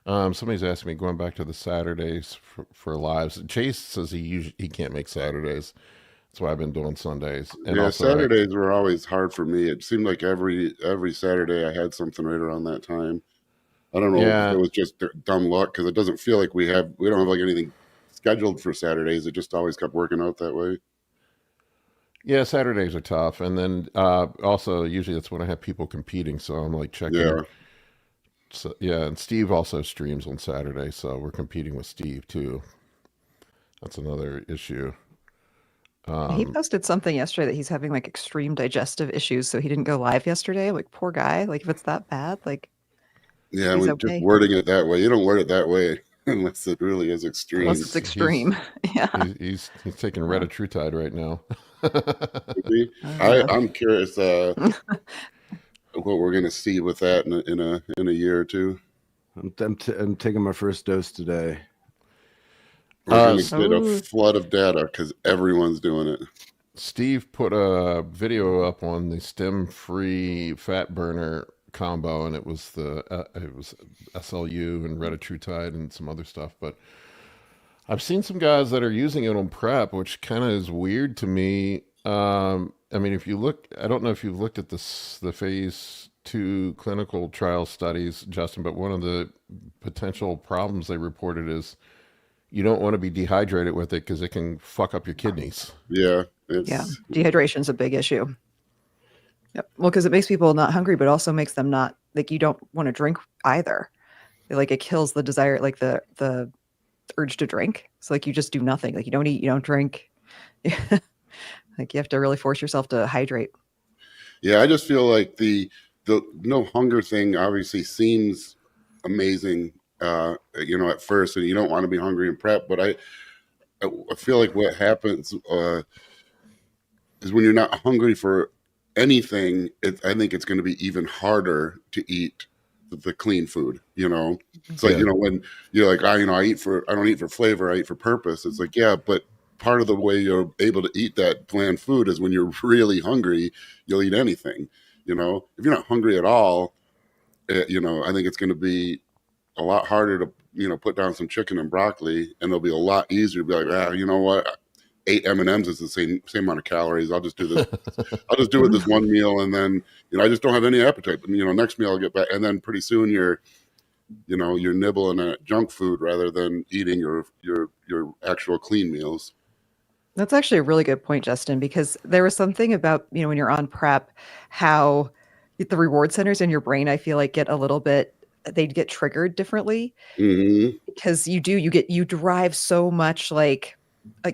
Somebody's asking me going back to the Saturdays for lives. Chase says he can't make Saturdays. That's why I've been doing Sundays. And Yeah, also, Saturdays were always hard for me. It seemed like every Saturday I had something right around that time. I don't know if it yeah, was just dumb luck because it doesn't feel like we don't have like anything scheduled for Saturdays. It just always kept working out that way. yeah, Saturdays are tough. And then also usually that's when I have people competing, so I'm like checking. Yeah. So, yeah, and Steve also streams on Saturday, so we're competing with Steve too. That's another issue. He Um, posted something yesterday that he's having like extreme digestive issues, so he didn't go live yesterday. Like, poor guy. Like, if it's that bad, like, Yeah, he's when just okay. wording it that way, you don't word it that way unless it really is extreme. Unless it's extreme. Yeah. he's taking Retatrutide right now. Maybe. Uh, I'm curious what we're gonna see with that in a year or two. I'm taking my first dose today. We're gonna get a Oh. flood of data because everyone's doing it. Steve put a video up on the stem-free fat burner combo, and it was SLU and Retatrutide and some other stuff. But I've seen some guys that are using it on prep, which kind of is weird to me. I mean, if you look, I don't know if you've looked at the phase 2 clinical trial studies, Justin, but one of the potential problems they reported is you don't want to be dehydrated with it because it can fuck up your kidneys. Yeah, yeah. Dehydration's a big issue. Yep. Well, because it makes people not hungry, but also makes them not like you don't want to drink either. Like it kills the desire, like the urge to drink. So like you just do nothing. Like you don't eat, you don't drink. Like you have to really force yourself to hydrate. Yeah, I just feel like the no hunger thing obviously seems amazing, at first, and you don't want to be hungry in prep. But I feel like what happens is when you're not hungry for anything, I think it's going to be even harder to eat the clean food. It's like when you're like, I don't eat for flavor, I eat for purpose. It's like, yeah, but part of the way you're able to eat that bland food is when you're really hungry, you'll eat anything. If you're not hungry at all, I think it's going to be a lot harder to put down some chicken and broccoli, and it'll be a lot easier to be like, you know what, 8 M&Ms is the same amount of calories. I'll just do this. I'll just do it this one meal, and then I just don't have any appetite. But next meal I'll get back, and then pretty soon you're nibbling at junk food rather than eating your actual clean meals. That's actually a really good point, Justin, because there was something about, when you're on prep, how the reward centers in your brain, I feel like they get triggered differently because you derive so much like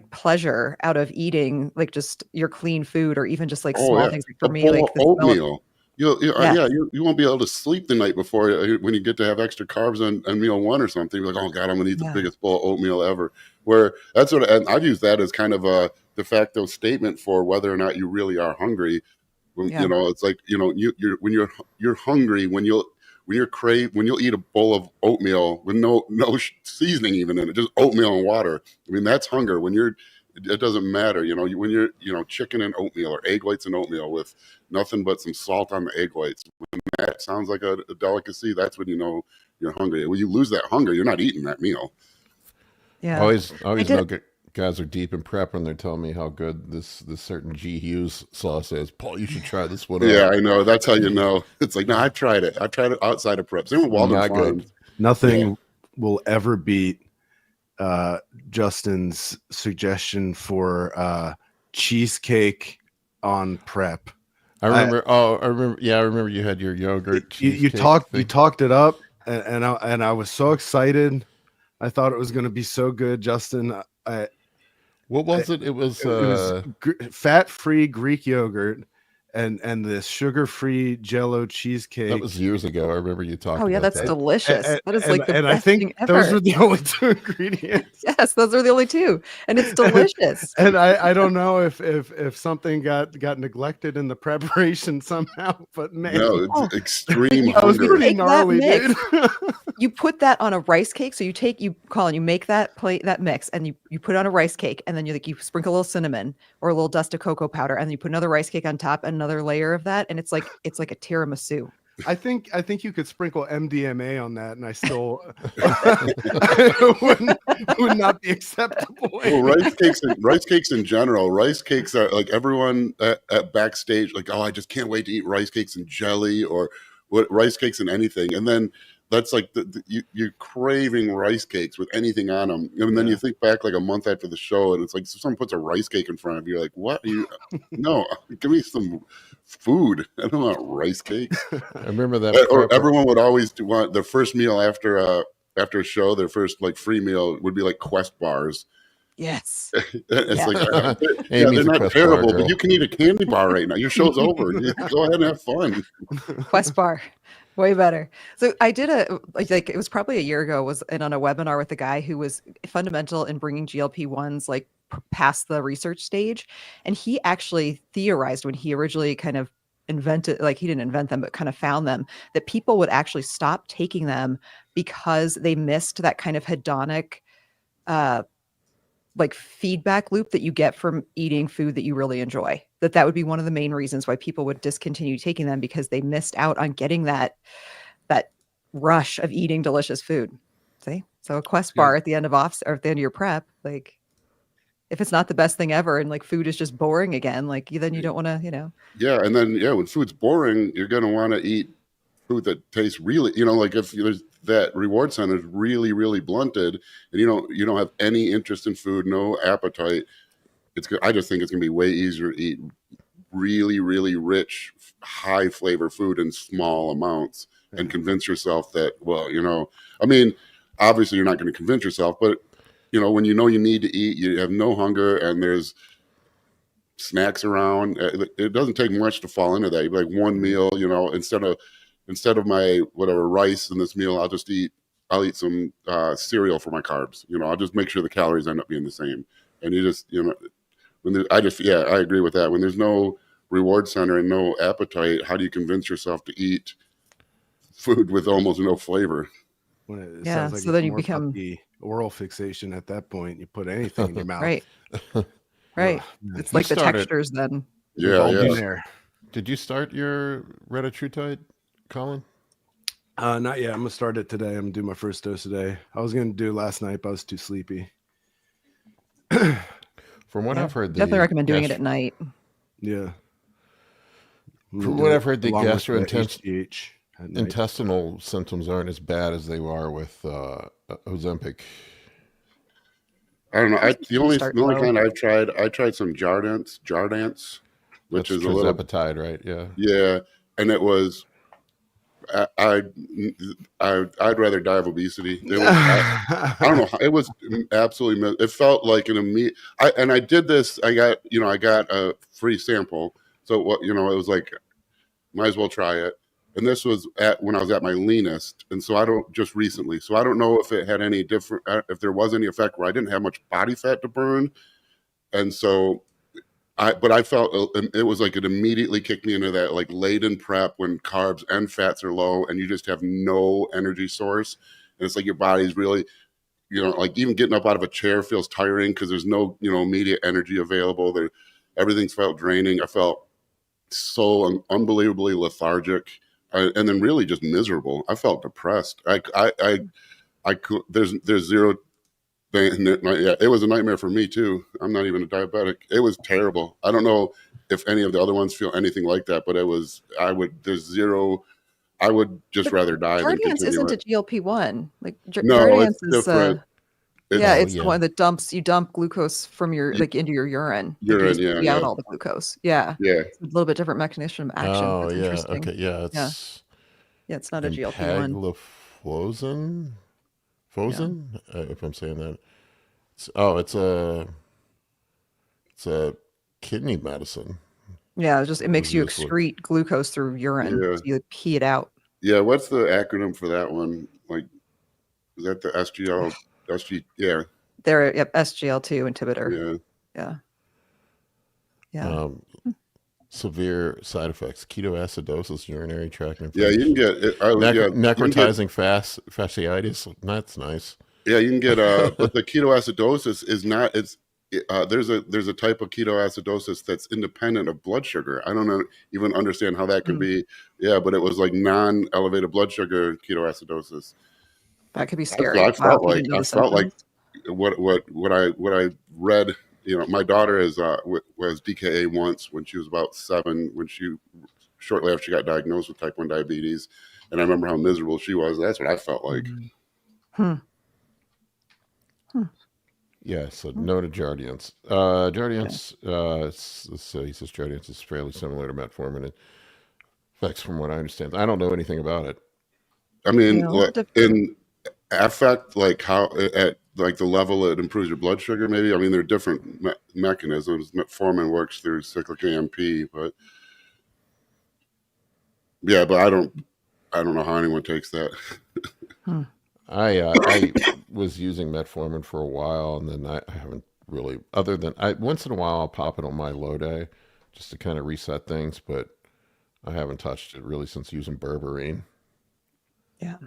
pleasure out of eating, like just your clean food or even just like small things. Like for me, like the oatmeal. You won't be able to sleep the night before when you get to have extra carbs on meal one or something. You're like, oh God, I'm gonna eat the biggest bowl of oatmeal ever. Where that's and I've used that as kind of a de facto statement for whether or not you really are hungry. It's like when you're hungry, when you'll eat a bowl of oatmeal with no seasoning even in it, just oatmeal and water. I mean, that's hunger. It doesn't matter, when you're chicken and oatmeal or egg whites and oatmeal with nothing but some salt on the egg whites. When that sounds like a delicacy, that's when you're hungry. When you lose that hunger, you're not eating that meal. Yeah, always know guys are deep in prep when they're telling me how good this certain G Hughes sauce is. Paul, you should try this one. Yeah, I know. That's how you know. It's like, no, I've tried it. I've tried it outside of prep. Same with Walden Farms. Good. Nothing will ever beat Justin's suggestion for cheesecake on prep. I remember you had your yogurt. You talked it up, and I was so excited. I thought it was going to be so good, Justin. What was it? It was fat-free Greek yogurt and this sugar-free Jello cheesecake. That was years ago. I remember you talking. Oh yeah, that's delicious. That is like the best I think thing ever. those are the only two ingredients. Yes, those are the only two, and it's delicious. And I don't know if something got neglected in the preparation somehow, but man, no, it's extreme I was pretty gnarly, dude. You put that on a rice cake. So Colin, you make that mix, and you put it on a rice cake, and then you sprinkle a little cinnamon or a little dust of cocoa powder, and then you put another rice cake on top, and another layer of that, and it's like a tiramisu. I think you could sprinkle MDMA on that, and I still would not be acceptable. Well, rice cakes in general. Rice cakes are like everyone at backstage, like, oh, I just can't wait to eat rice cakes and jelly or what rice cakes and anything. And then that's like you're craving rice cakes with anything on them. And then you think back like a month after the show, and it's like someone puts a rice cake in front of you. You're like, what? No, give me some food. I don't want rice cakes. I remember that. Or everyone would always want their first meal after a show. Their first like free meal would be like Quest bars. Yes. It's like they're not terrible, but you can eat a candy bar right now. Your show's over. Go ahead and have fun. Quest bar. Way better. So I did it was probably a year ago, was on a webinar with a guy who was fundamental in bringing GLP-1s like past the research stage. And he actually theorized when he originally kind of invented, like he didn't invent them, but kind of found them, that people would actually stop taking them because they missed that kind of hedonic like feedback loop that you get from eating food that you really enjoy. That would be one of the main reasons why people would discontinue taking them, because they missed out on getting that rush of eating delicious food. See? So a Quest bar at the end of or at the end of your prep, like if it's not the best thing ever and like food is just boring again, like then you don't want to, Yeah, and then when food's boring, you're gonna want to eat food that tastes really, like if there's that reward center is really, really blunted, and you don't have any interest in food, no appetite. I just think it's gonna be way easier to eat really, really rich, high flavor food in small amounts and convince yourself that, I mean, obviously you're not going to convince yourself, but when you need to eat, you have no hunger and there's snacks around. It doesn't take much to fall into that. You'd be like one meal, instead of my whatever rice in this meal, I'll eat some cereal for my carbs. I'll just make sure the calories end up being the same. And you just, I agree with that. When there's no reward center and no appetite, how do you convince yourself to eat food with almost no flavor? Well, it sounds like so then you become the oral fixation at that point. You put anything in your mouth. Right. It's like the textures then. Yeah. Did you start your Retatrutide, Colin? Not yet. I'm gonna start it today. I'm gonna do my first dose today. I was gonna do last night, but I was too sleepy. From what I've heard, definitely recommend doing it at night. Yeah. From what I've heard, the gastrointestinal intestinal symptoms aren't as bad as they are with Ozempic. I don't know. The only kind I tried some Jardiance, which is a little tirzepatide, right? Yeah. Yeah, and it was. I'd rather die of obesity. I don't know. It was absolutely. It felt like an immediate. I did this. I got a free sample, so it was like, might as well try it. And this was when I was at my leanest, and so I don't know if it had any different, if there was any effect where I didn't have much body fat to burn, and so. But I felt it was like it immediately kicked me into that like late in prep when carbs and fats are low and you just have no energy source. And it's like your body's really, like even getting up out of a chair feels tiring because there's no, immediate energy available. Everything's felt draining. I felt so unbelievably lethargic and then really just miserable. I felt depressed. There's zero. It was a nightmare for me too. I'm not even a diabetic. It was terrible. I don't know if any of the other ones feel anything like that, but I would just rather die than continue. Jardiance isn't a GLP-1 like no, Jardiance it's different. It's the one that you dump glucose from your into your urine. Out all the glucose. It's a little bit different mechanism of action. Oh, That's yeah. Okay. Yeah. It's not a GLP-1. Fosin, if I'm saying that. It's a kidney medicine. Yeah, it makes you excrete glucose through urine. So you pee it out. Yeah, what's the acronym for that one? Like, is that the SG? Yeah. They're SGL2 inhibitor. Yeah. Severe side effects: ketoacidosis, urinary tract infection. Yeah, you can get necrotizing fasciitis. That's nice. Yeah, you can get but the ketoacidosis is not. there's a type of ketoacidosis that's independent of blood sugar. I don't even understand how that can be. Yeah, but it was like non-elevated blood sugar ketoacidosis. That could be I scary. I Wow, felt if you like didn't know I the felt like symptoms. what I read. You know, my daughter was DKA once when she was about 7. Shortly after she got diagnosed with type 1 diabetes, and I remember how miserable she was. That's what I felt like. Hmm. Yeah, so no to Jardiance. Jardiance, he says Jardiance is fairly similar to metformin in effects from what I understand. I don't know anything about it. I mean, Yeah, lots of in affect, like how at like the level it improves your blood sugar, maybe. I mean, there are different mechanisms. Metformin works through cyclic AMP, but yeah, but I don't know how anyone takes that. Hmm. I was using metformin for a while, and then I haven't really. Other than once in a while I'll pop it on my low day, just to kind of reset things, but I haven't touched it really since using Berberine. Yeah.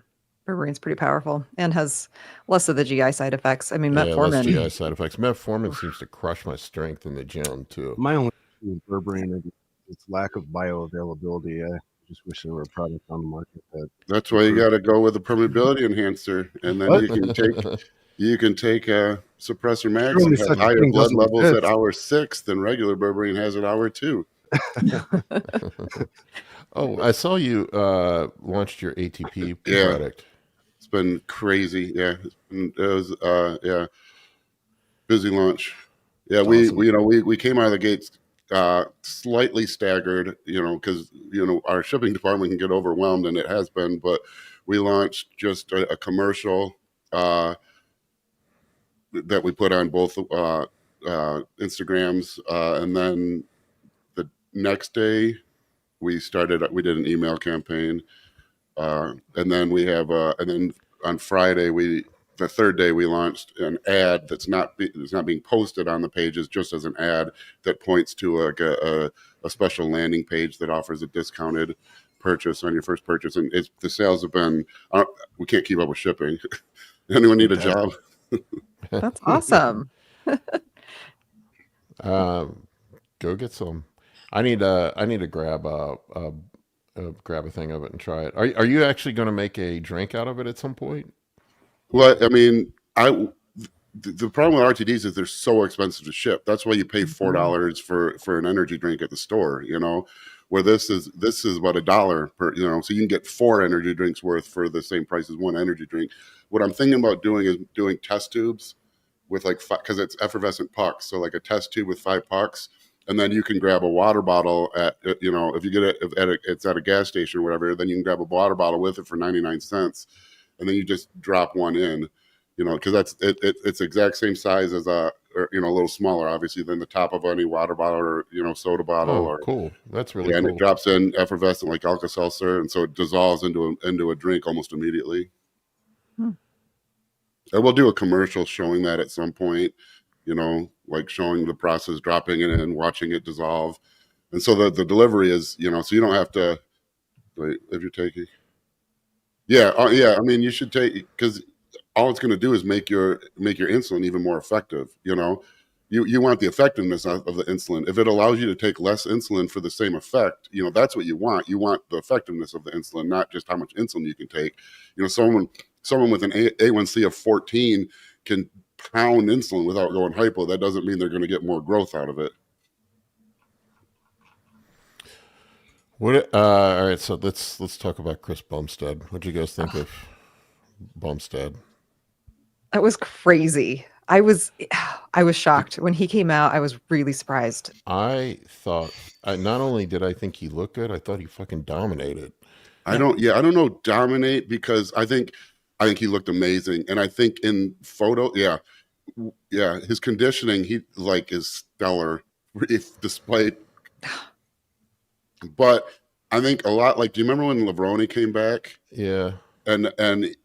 Berberine's pretty powerful and has less of the GI side effects. I mean, Yeah, less metformin. GI side effects. Metformin seems to crush my strength in the gym too. My only issue with Berberine is its lack of bioavailability. I just wish there were a product on the market that. That's why you got to go with a permeability enhancer, and then What? you can take a Suppressor Max Surely and have such a higher thing blood doesn't levels at exist. hour 6 than regular Berberine has at hour 2. Oh, I saw you launched your ATP Yeah, product. it's been crazy. Yeah, it was busy launch. Yeah, Awesome. we came out of the gates slightly staggered, because our shipping department can get overwhelmed, and it has been. But we launched just a commercial that we put on both Instagrams, and then the next day we did an email campaign, and then and then on Friday the third day we launched an ad that's not being posted on the pages, just as an ad that points to a special landing page that offers a discounted purchase on your first purchase, and the sales have been we can't keep up with shipping. Anyone need a job? That's awesome. Go get some. I need to grab grab a thing of it and try it. Are you actually going to make a drink out of it at some point? Well, I mean, the problem with RTDs is they're so expensive to ship. That's why you pay $4 for an energy drink at the store. Where this is about $1 per. So you can get 4 energy drinks worth for the same price as one energy drink. What I'm thinking about doing is doing test tubes with because it's effervescent pucks. So like a test tube with 5 pucks, and then you can grab a water bottle at if you get it it's at a gas station or whatever. Then you can grab a water bottle with it for 99 cents, and then you just drop one in. Because it's the exact same size as a little smaller, obviously, than the top of any water bottle or soda bottle. Oh, cool! That's really and cool. it drops in effervescent like Alka-Seltzer, and so it dissolves into a drink almost immediately. Hmm. And we'll do a commercial showing that at some point, like showing the process, dropping it in, watching it dissolve, and so the delivery is so you don't have to wait if you're taking. Yeah, yeah. I mean, you should take, because all it's going to do is make your insulin even more effective. You want the effectiveness of the insulin. If it allows you to take less insulin for the same effect, that's what you want. You want the effectiveness of the insulin, not just how much insulin you can take. Someone with an A1C of 14 can pound insulin without going hypo. That doesn't mean they're going to get more growth out of it. All right, so let's talk about Chris Bumstead. What'd you guys think of Bumstead? That was crazy. I was shocked when he came out. I was really surprised. I thought not only did I think he looked good, I thought he fucking dominated. I don't know dominate, because I think he looked amazing, and I think in photo, his conditioning is stellar, despite. But I think a lot, do you remember when Levrone came back? Yeah, and it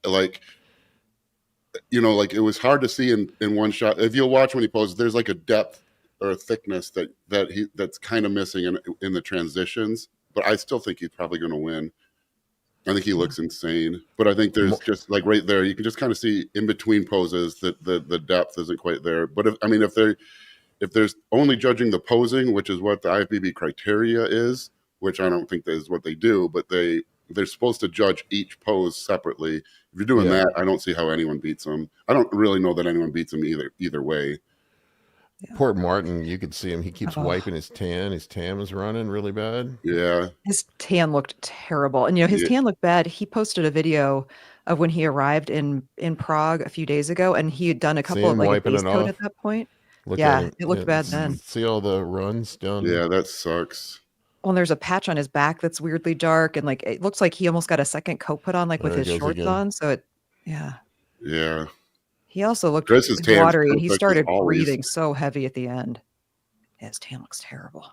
was hard to see in one shot. If you'll watch when he poses, there's like a depth or a thickness that's kind of missing in the transitions. But I still think he's probably going to win. I think he looks insane, but I think there's just right there, you can just kind of see in between poses that the depth isn't quite there. But if if there's only judging the posing, which is what the IFBB criteria is, which I don't think that is what they do, but they're supposed to judge each pose separately. If you're doing that, I don't see how anyone beats them. I don't really know that anyone beats them either way. Yeah. Poor Martin, you could see him. He keeps wiping his tan. His tan is running really bad. Yeah. His tan looked terrible. And, you know, his tan looked bad. He posted a video of when he arrived in Prague a few days ago, and he had done a couple of like a base coat at that point. Look yeah, it looked bad then. See all the runs down? Yeah, that sucks. Well, and there's a patch on his back that's weirdly dark, and like it looks like he almost got a second coat put on, like with his shorts on. So it, yeah. He also looked Chris's watery, and he started breathing so heavy at the end. His tan looks terrible.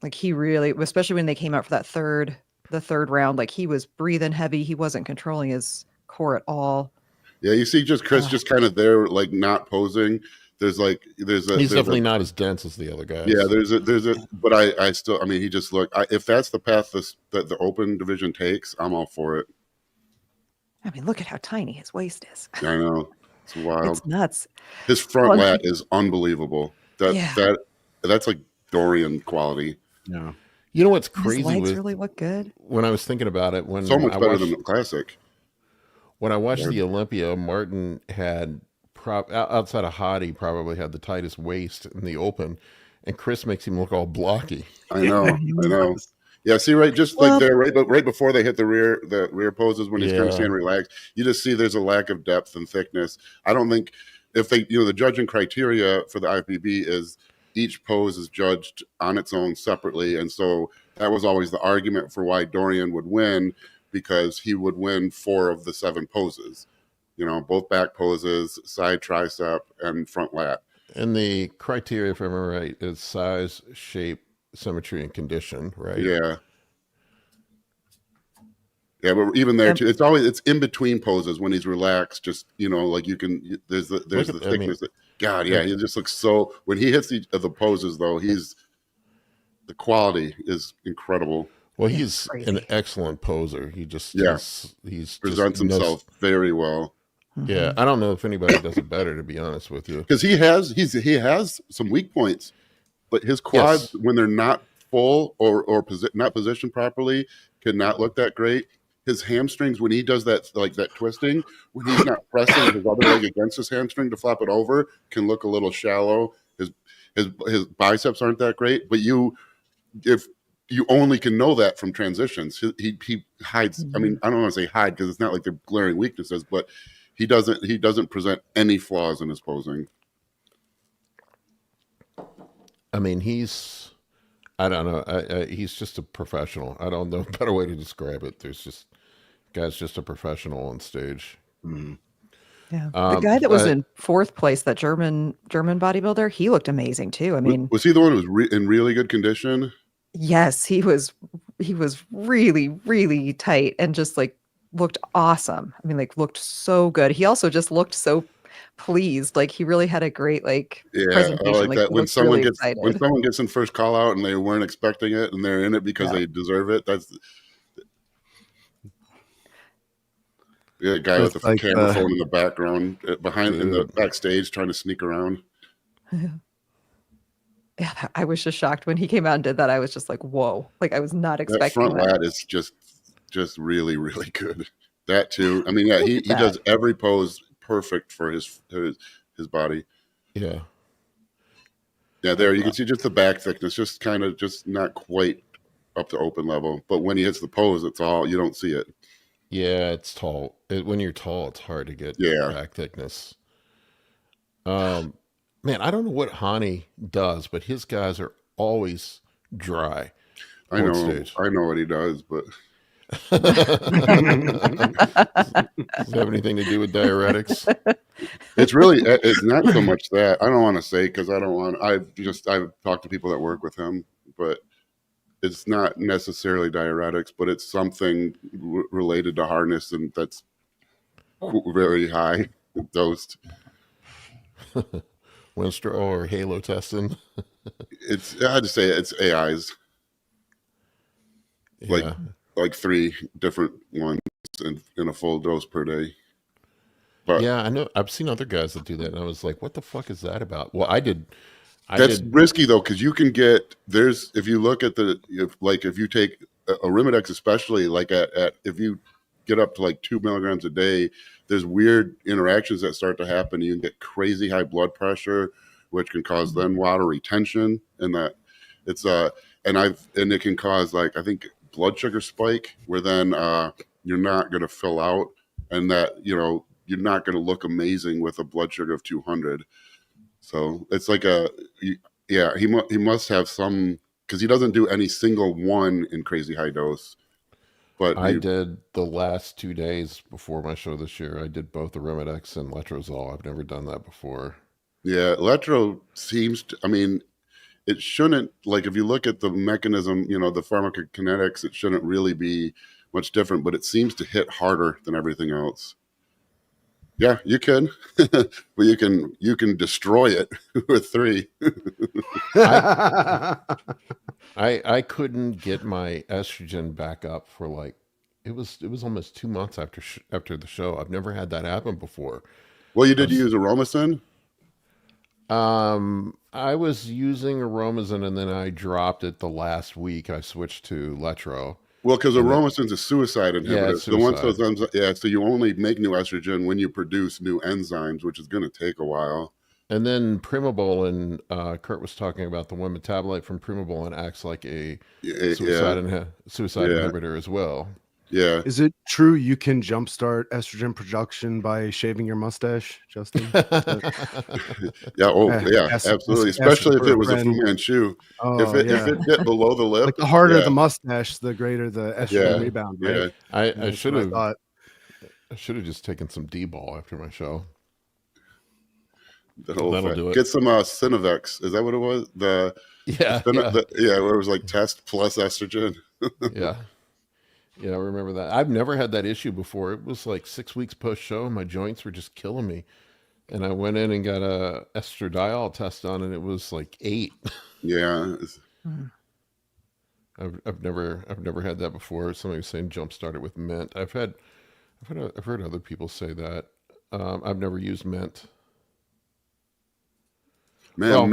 Like he really, especially when they came out for that the third round, like he was breathing heavy. He wasn't controlling his core at all. Yeah, you see, Chris just kind of there, like not posing. He's definitely not as dense as the other guys. Yeah, but I still, I mean, he just looked. If that's the path that the open division takes, I'm all for it. I mean, look at how tiny his waist is. I know, it's wild. It's nuts. His front lat is unbelievable. That's like Dorian quality. Yeah. You know what's crazy? His legs really look good. When I was thinking about it, when so much better than the classic. When I watched the Olympia, Martin had outside of Hany probably had the tightest waist in the open, and Chris makes him look all blocky. I know. Yeah, see, like there, right before they hit the rear poses when he's kind of staying relaxed, you just see there's a lack of depth and thickness. I don't think if they, the judging criteria for the IFBB is each pose is judged on its own separately, and so that was always the argument for why Dorian would win, because he would win 4 of the 7 poses. Both back poses, side tricep, and front lat. And the criteria, if I remember right, is size, shape, symmetry, and condition, right? Yeah. Yeah, but even there too, it's in between poses when he's relaxed. Just like you can, there's the thickness. He just looks so. When he hits the poses, though, the quality is incredible. Well, he's an excellent poser. He just he's presents himself very well. Yeah, I don't know if anybody does it better, to be honest with you. Because he has some weak points, but his quads when they're not full or not positioned properly cannot look that great. His hamstrings, when he does that twisting, when he's not pressing his other leg against his hamstring to flop it over, can look a little shallow. His biceps aren't that great, but if you only can know that from transitions. He hides. I mean, I don't want to say hide because it's not like they're glaring weaknesses, but he doesn't present any flaws in his posing. I mean, I don't know. He's just a professional. I don't know a better way to describe it. Guy's just a professional on stage. Mm-hmm. Yeah, the guy that was in 4th place, that German bodybuilder, he looked amazing too. I mean, was he the one who was in really good condition? Yes, he was really, really tight and just like looked awesome. I mean, like looked so good. He also just looked so pleased. Like he really had a great presentation. I like that. When someone gets in first call out and they weren't expecting it and they're in it because they deserve it. That's the guy with the camera phone in the background behind in the backstage trying to sneak around. Yeah, I was just shocked when he came out and did that. I was just like, whoa. Like I was not expecting that. Front lat is just really, really good. That too. I mean, he does every pose perfect for his body. Yeah. Yeah, there you can see just the back thickness, just kind of just not quite up to open level. But when he hits the pose, you don't see it. Yeah, it's tall. When you're tall, it's hard to get back thickness. Man, I don't know what Hany does, but his guys are always dry. I know what he does, but does it have anything to do with diuretics? It's not so much that. I don't want to say because I've talked to people that work with him, but it's not necessarily diuretics, but it's something related to hardness, and that's very high dosed. Winstrol or Halo testing. I had to say it's AIs. Like 3 different ones in a full dose per day. But Yeah, I know. I've seen other guys that do that, and I was like, "What the fuck is that about?" Well, I did. I that's did. risky though, because you can get if you look at if you take a Arimidex, especially like at if you get up to like 2 milligrams a day, there's weird interactions that start to happen. You can get crazy high blood pressure, which can cause then water retention, and that it's and it can cause, like, I think, blood sugar spike, where then you're not going to fill out, and that you're not going to look amazing with a blood sugar of 200. So it's like he must have some, because he doesn't do any single one in crazy high dose. But I did the last 2 days before my show this year. I did both the Arimidex and Letrozole. I've never done that before. Yeah, Letro seems to, I mean, it shouldn't, like, if you look at the mechanism, the pharmacokinetics, it shouldn't really be much different, but it seems to hit harder than everything else. Yeah, you can, but you can destroy it with 3. I couldn't get my estrogen back up for like it was almost 2 months after the show. I've never had that happen before. Well, you did use Aromacin? I was using Aromazin, and then I dropped it the last week. I switched to Letro. Well, because Aromacin's a suicide inhibitor. Yeah, it's So once suicide. those enzymes, so you only make new estrogen when you produce new enzymes, which is going to take a while. And then Primobolan, Kurt was talking about the one metabolite from Primobolan acts like a suicide inhibitor as well. Yeah. Is it true you can jumpstart estrogen production by shaving your mustache, Justin? Yeah. Oh, yeah. Absolutely. Especially if it was a Fu Manchu. Oh, if it hit below the lip, like the harder the mustache, the greater the estrogen rebound. Right? Yeah. I should have. I should have just taken some D-ball after my show. That'll do it. Get some Sinovex. Is that what it was? Where it was like test plus estrogen. Yeah, I remember that. I've never had that issue before. It was like 6 weeks post-show, and my joints were just killing me. And I went in and got a estradiol test done, and it was like 8. Yeah. I've never had that before. Somebody was saying jumpstart it with MENT. I've heard other people say that. I've never used MENT. Man,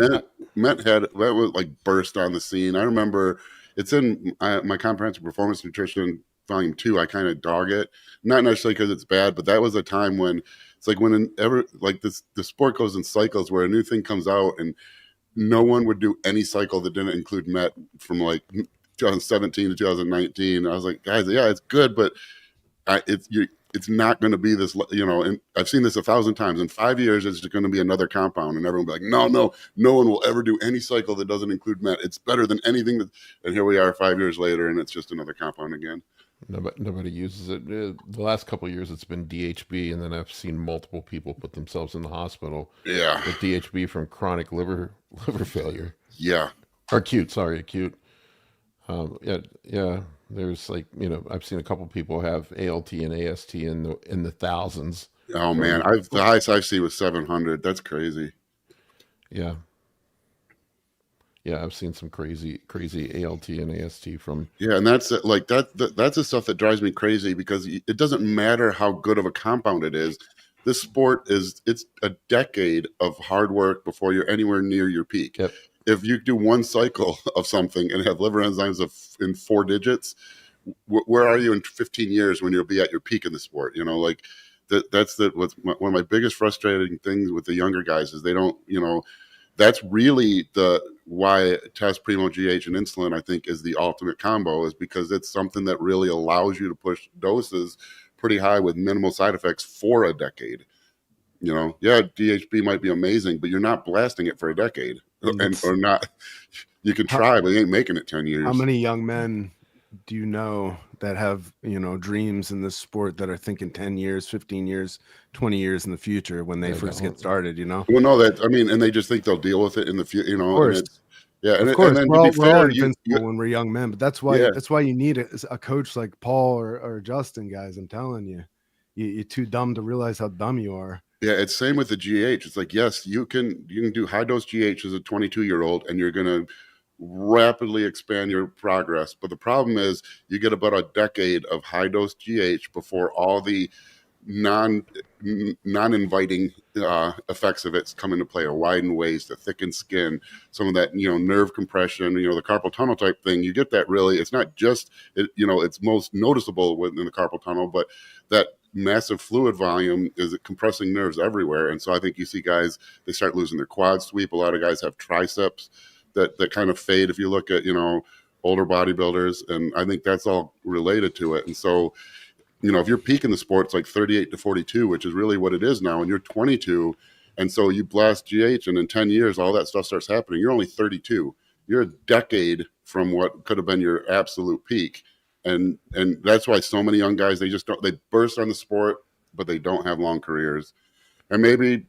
MENT had that was like burst on the scene. I remember it's in my Comprehensive Performance Nutrition Volume 2. I kind of dog it, not necessarily because it's bad, but that was a time when it's like the sport goes in cycles where a new thing comes out, and no one would do any cycle that didn't include MET from like 2017 to 2019. I was like, guys, yeah, it's good, but it's not going to be this, and I've seen this 1,000 times. In 5 years, it's just going to be another compound, and everyone will be like, no one will ever do any cycle that doesn't include MET. It's better than anything. And here we are 5 years later, and it's just another compound again. Nobody uses it. The last couple of years, it's been DHB, and then I've seen multiple people put themselves in the hospital with DHB from chronic liver failure. Yeah. Or acute. Yeah. There's I've seen a couple people have ALT and AST in the thousands. Oh man, the highest I've seen was 700. That's crazy. Yeah. Yeah, I've seen some crazy ALT and AST from. Yeah, and that's that's the stuff that drives me crazy, because it doesn't matter how good of a compound it is. This sport it's a decade of hard work before you're anywhere near your peak. Yep. If you do one cycle of something and have liver enzymes in 4 digits, where are you in 15 years when you'll be at your peak in the sport? That's what's one of my biggest frustrating things with the younger guys is they don't, that's really why test Primo GH and insulin, I think, is the ultimate combo, is because it's something that really allows you to push doses pretty high with minimal side effects for a decade. DHB might be amazing, but you're not blasting it for a decade, or not. You can try, but you ain't making it 10 years. How many young men do you know that have, dreams in this sport that are thinking 10 years, 15 years, 20 years in the future when they first get started, Well, no, and they just think they'll deal with it in the future, Of course. Of course. And then, we're all fair, invincible when we're young men, but that's why you need a coach like Paul or Justin, guys. I'm telling you, you're too dumb to realize how dumb you are. Yeah, it's same with the GH. It's like, yes, you can do high dose GH as a 22-year-old, and you're going to rapidly expand your progress. But the problem is you get about a decade of high dose GH before all the non-inviting effects of it's come into play, a widened waist, a thickened skin, some of that, nerve compression, the carpal tunnel type thing. You get that really, it's not just, it's most noticeable within the carpal tunnel, but that massive fluid volume is compressing nerves everywhere. And so I think you see guys, they start losing their quad sweep. A lot of guys have triceps that kind of fade if you look at, older bodybuilders. And I think that's all related to it. And so, if you're peaking the sport, it's like 38 to 42, which is really what it is now, and you're 22, and so you blast GH, and in 10 years, all that stuff starts happening. You're only 32. You're a decade from what could have been your absolute peak, and that's why so many young guys, they burst on the sport, but they don't have long careers. And maybe,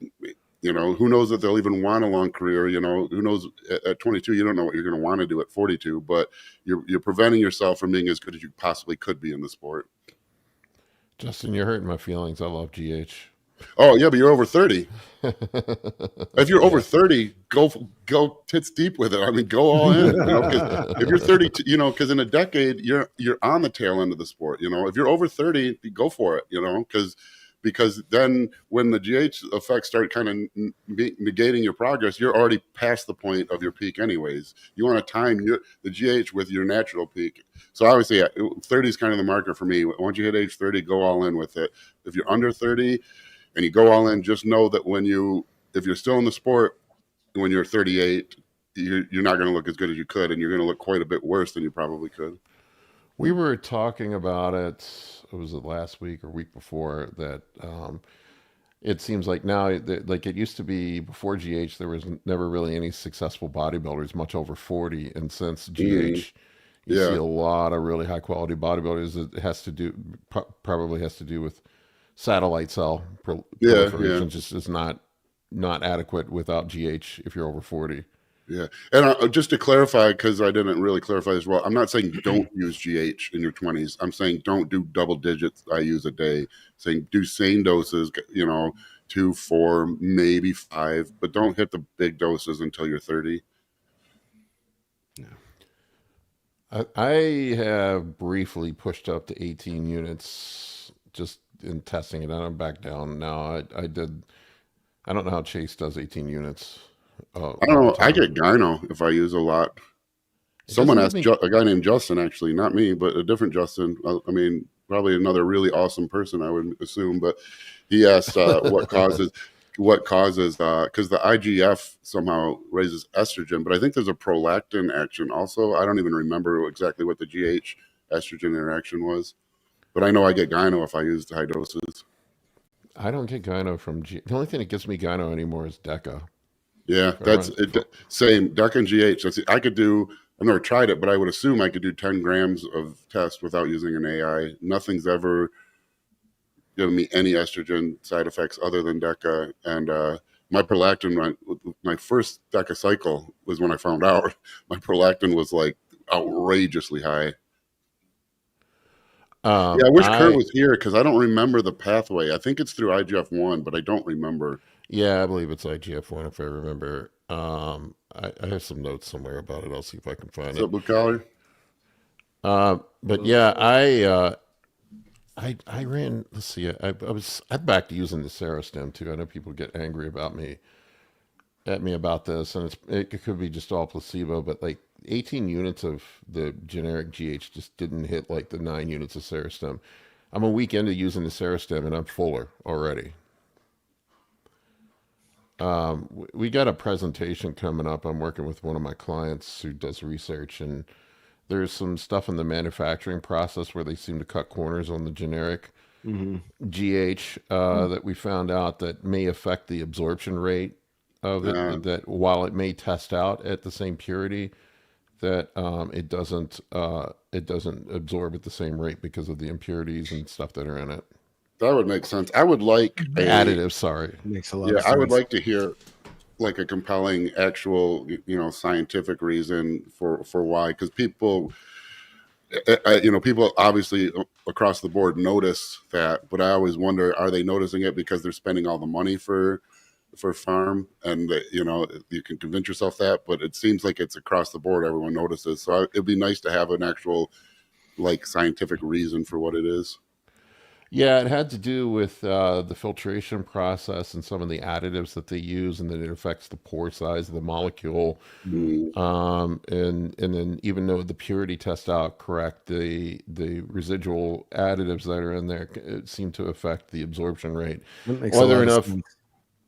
who knows if they'll even want a long career? Who knows? At 22, you don't know what you're going to want to do at 42, but you're preventing yourself from being as good as you possibly could be in the sport. Justin, you're hurting my feelings. I love GH. Oh yeah, but you're over 30. If you're over 30, go tits deep with it. I mean, go all in. If you're 32, because in a decade you're on the tail end of the sport. If you're over 30, go for it. Because then when the GH effects start kind of negating your progress, you're already past the point of your peak anyways. You want to time the GH with your natural peak. So obviously, 30 is kind of the marker for me. Once you hit age 30, go all in with it. If you're under 30 and you go all in, just know that if you're still in the sport, when you're 38, you're not going to look as good as you could, and you're going to look quite a bit worse than you probably could. We were talking about it, was it last week or week before, that it seems like now, like it used to be before GH, there was never really any successful bodybuilders much over 40. And since GH, you see a lot of really high quality bodybuilders. It has to do, probably has to do with satellite cell proliferation. Just is not adequate without GH if you're over 40. Yeah. And just to clarify, because I didn't really clarify this well, I'm not saying don't use GH in your 20s. I'm saying don't do double digits IUs a day. Saying do sane doses, 2, 4, maybe 5, but don't hit the big doses until you're 30. Yeah. I have briefly pushed up to 18 units just in testing it, and I'm back down now. I don't know how Chase does 18 units. I don't know. I get Gyno if I use a lot. Someone asked a guy named Justin, actually, not me, but a different Justin. I mean, probably another really awesome person, I would assume. But he asked what causes, because the IGF somehow raises estrogen, but I think there's a prolactin action also. I don't even remember exactly what the GH estrogen interaction was, but I know I get Gyno if I use the high doses. I don't get Gyno from the only thing that gives me Gyno anymore is Deca. Yeah, that's it, same. Deca and GH. I've never tried it, but I would assume I could do 10 grams of test without using an AI. Nothing's ever given me any estrogen side effects other than Deca. And my prolactin, my first Deca cycle was when I found out my prolactin was like outrageously high. I wish Kurt was here because I don't remember the pathway. I think it's through IGF-1, but I don't remember. Yeah, I believe it's IGF-1 if I remember. I have some notes somewhere about it. I'll see if I can find it. Blue collar? But yeah, I ran. Let's see. I'm back to using the Serostim too. I know people get angry about me about this, and it could be just all placebo. But like 18 units of the generic GH just didn't hit like the 9 units of Serostim. I'm a week into using the Serostim, and I'm fuller already. We got a presentation coming up. I'm working with one of my clients who does research, and there's some stuff in the manufacturing process where they seem to cut corners on the generic GH that we found out that may affect the absorption rate of it. That while it may test out at the same purity, that it doesn't absorb at the same rate because of the impurities and stuff that are in it. That would make sense. I would like additive. Sorry, makes a lot of sense. I would like to hear like a compelling, actual, scientific reason for why. Because people, people obviously across the board notice that, but I always wonder: are they noticing it because they're spending all the money for farm, and you can convince yourself that? But it seems like it's across the board. Everyone notices. So it'd be nice to have an actual, like, scientific reason for what it is. Yeah, it had to do with the filtration process and some of the additives that they use, and that it affects the pore size of the molecule. Mm. And then even though the purity test out correct, the residual additives that are in there seem to affect the absorption rate. That makes a Whether lot of enough, sense.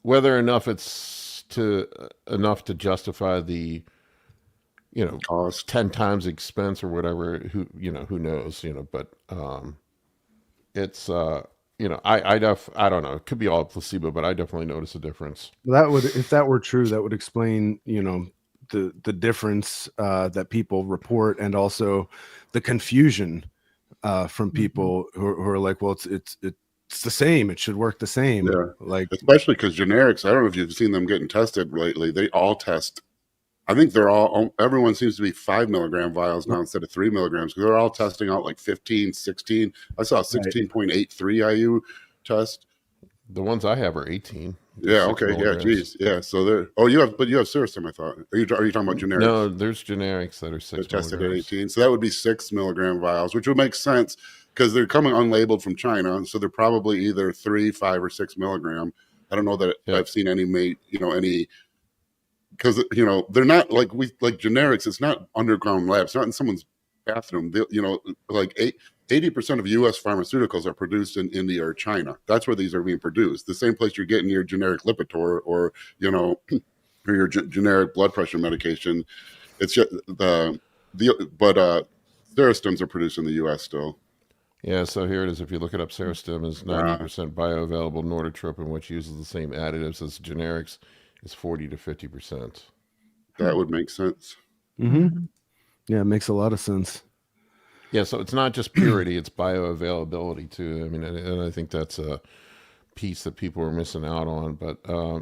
whether enough it's to enough to justify the, Cost. 10 times expense or whatever, who knows, but it's I don't know, it could be all placebo, but I definitely notice a difference. That would, if that were true, that would explain, the difference that people report, and also the confusion from people who are like, well, it's the same. It should work the same. Yeah. Like, Especially because generics, I don't know if you've seen them getting tested lately. They all test. I think everyone seems to be 5 milligram vials now instead of 3 milligrams, because they're all testing out like 15, 16. I saw 16.83 IU test. The ones I have are 18. Yeah. 6 Okay. milligrams. Yeah. Geez. Yeah. So they're. Oh, you have Serostim, I thought. Are you talking about generics? No, there's generics that are 6 They're tested at milligrams. 18. So that would be 6 milligram vials, which would make sense because they're coming unlabeled from China. So they're probably either 3, 5, or 6 milligram. I don't know that I've seen any because they're not like generics. It's not underground labs. It's not in someone's bathroom. Like 80% of U.S. pharmaceuticals are produced in India or China. That's where these are being produced. The same place you're getting your generic Lipitor or or your generic blood pressure medication. It's just but Serostims are produced in the U.S. still. Yeah, so here it is. If you look it up, Serostim is 90% bioavailable. Nortotropin, which uses the same additives as generics, is 40 to 50%. That would make sense. mm-hmm. Yeah, it makes a lot of sense. Yeah, so it's not just purity; it's bioavailability too. I mean, and I think that's a piece that people are missing out on. But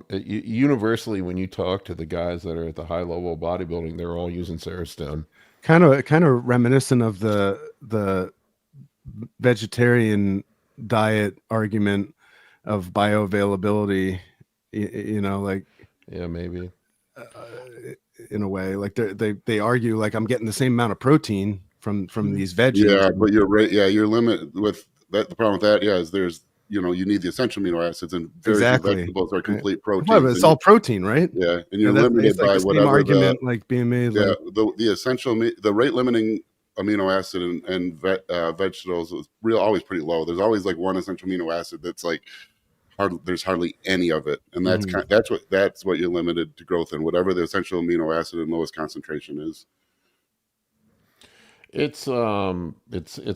universally, when you talk to the guys that are at the high level of bodybuilding, they're all using Serostim. Kind of reminiscent of the vegetarian diet argument of bioavailability. Like, yeah, maybe in a way, like they argue like I'm getting the same amount of protein from these veggies. Yeah, but you're right. Yeah, your limit with that. The problem with that, is there's you need the essential amino acids, and very few vegetables are complete protein. Well, it's all protein, right? Yeah, and you're limited by the whatever argument like being made. Yeah, the essential, the rate limiting amino acid and vegetables is always pretty low. There's always like one essential amino acid that's like there's hardly any of it, and that's that's what you're limited to growth in, whatever the essential amino acid and lowest concentration is. It's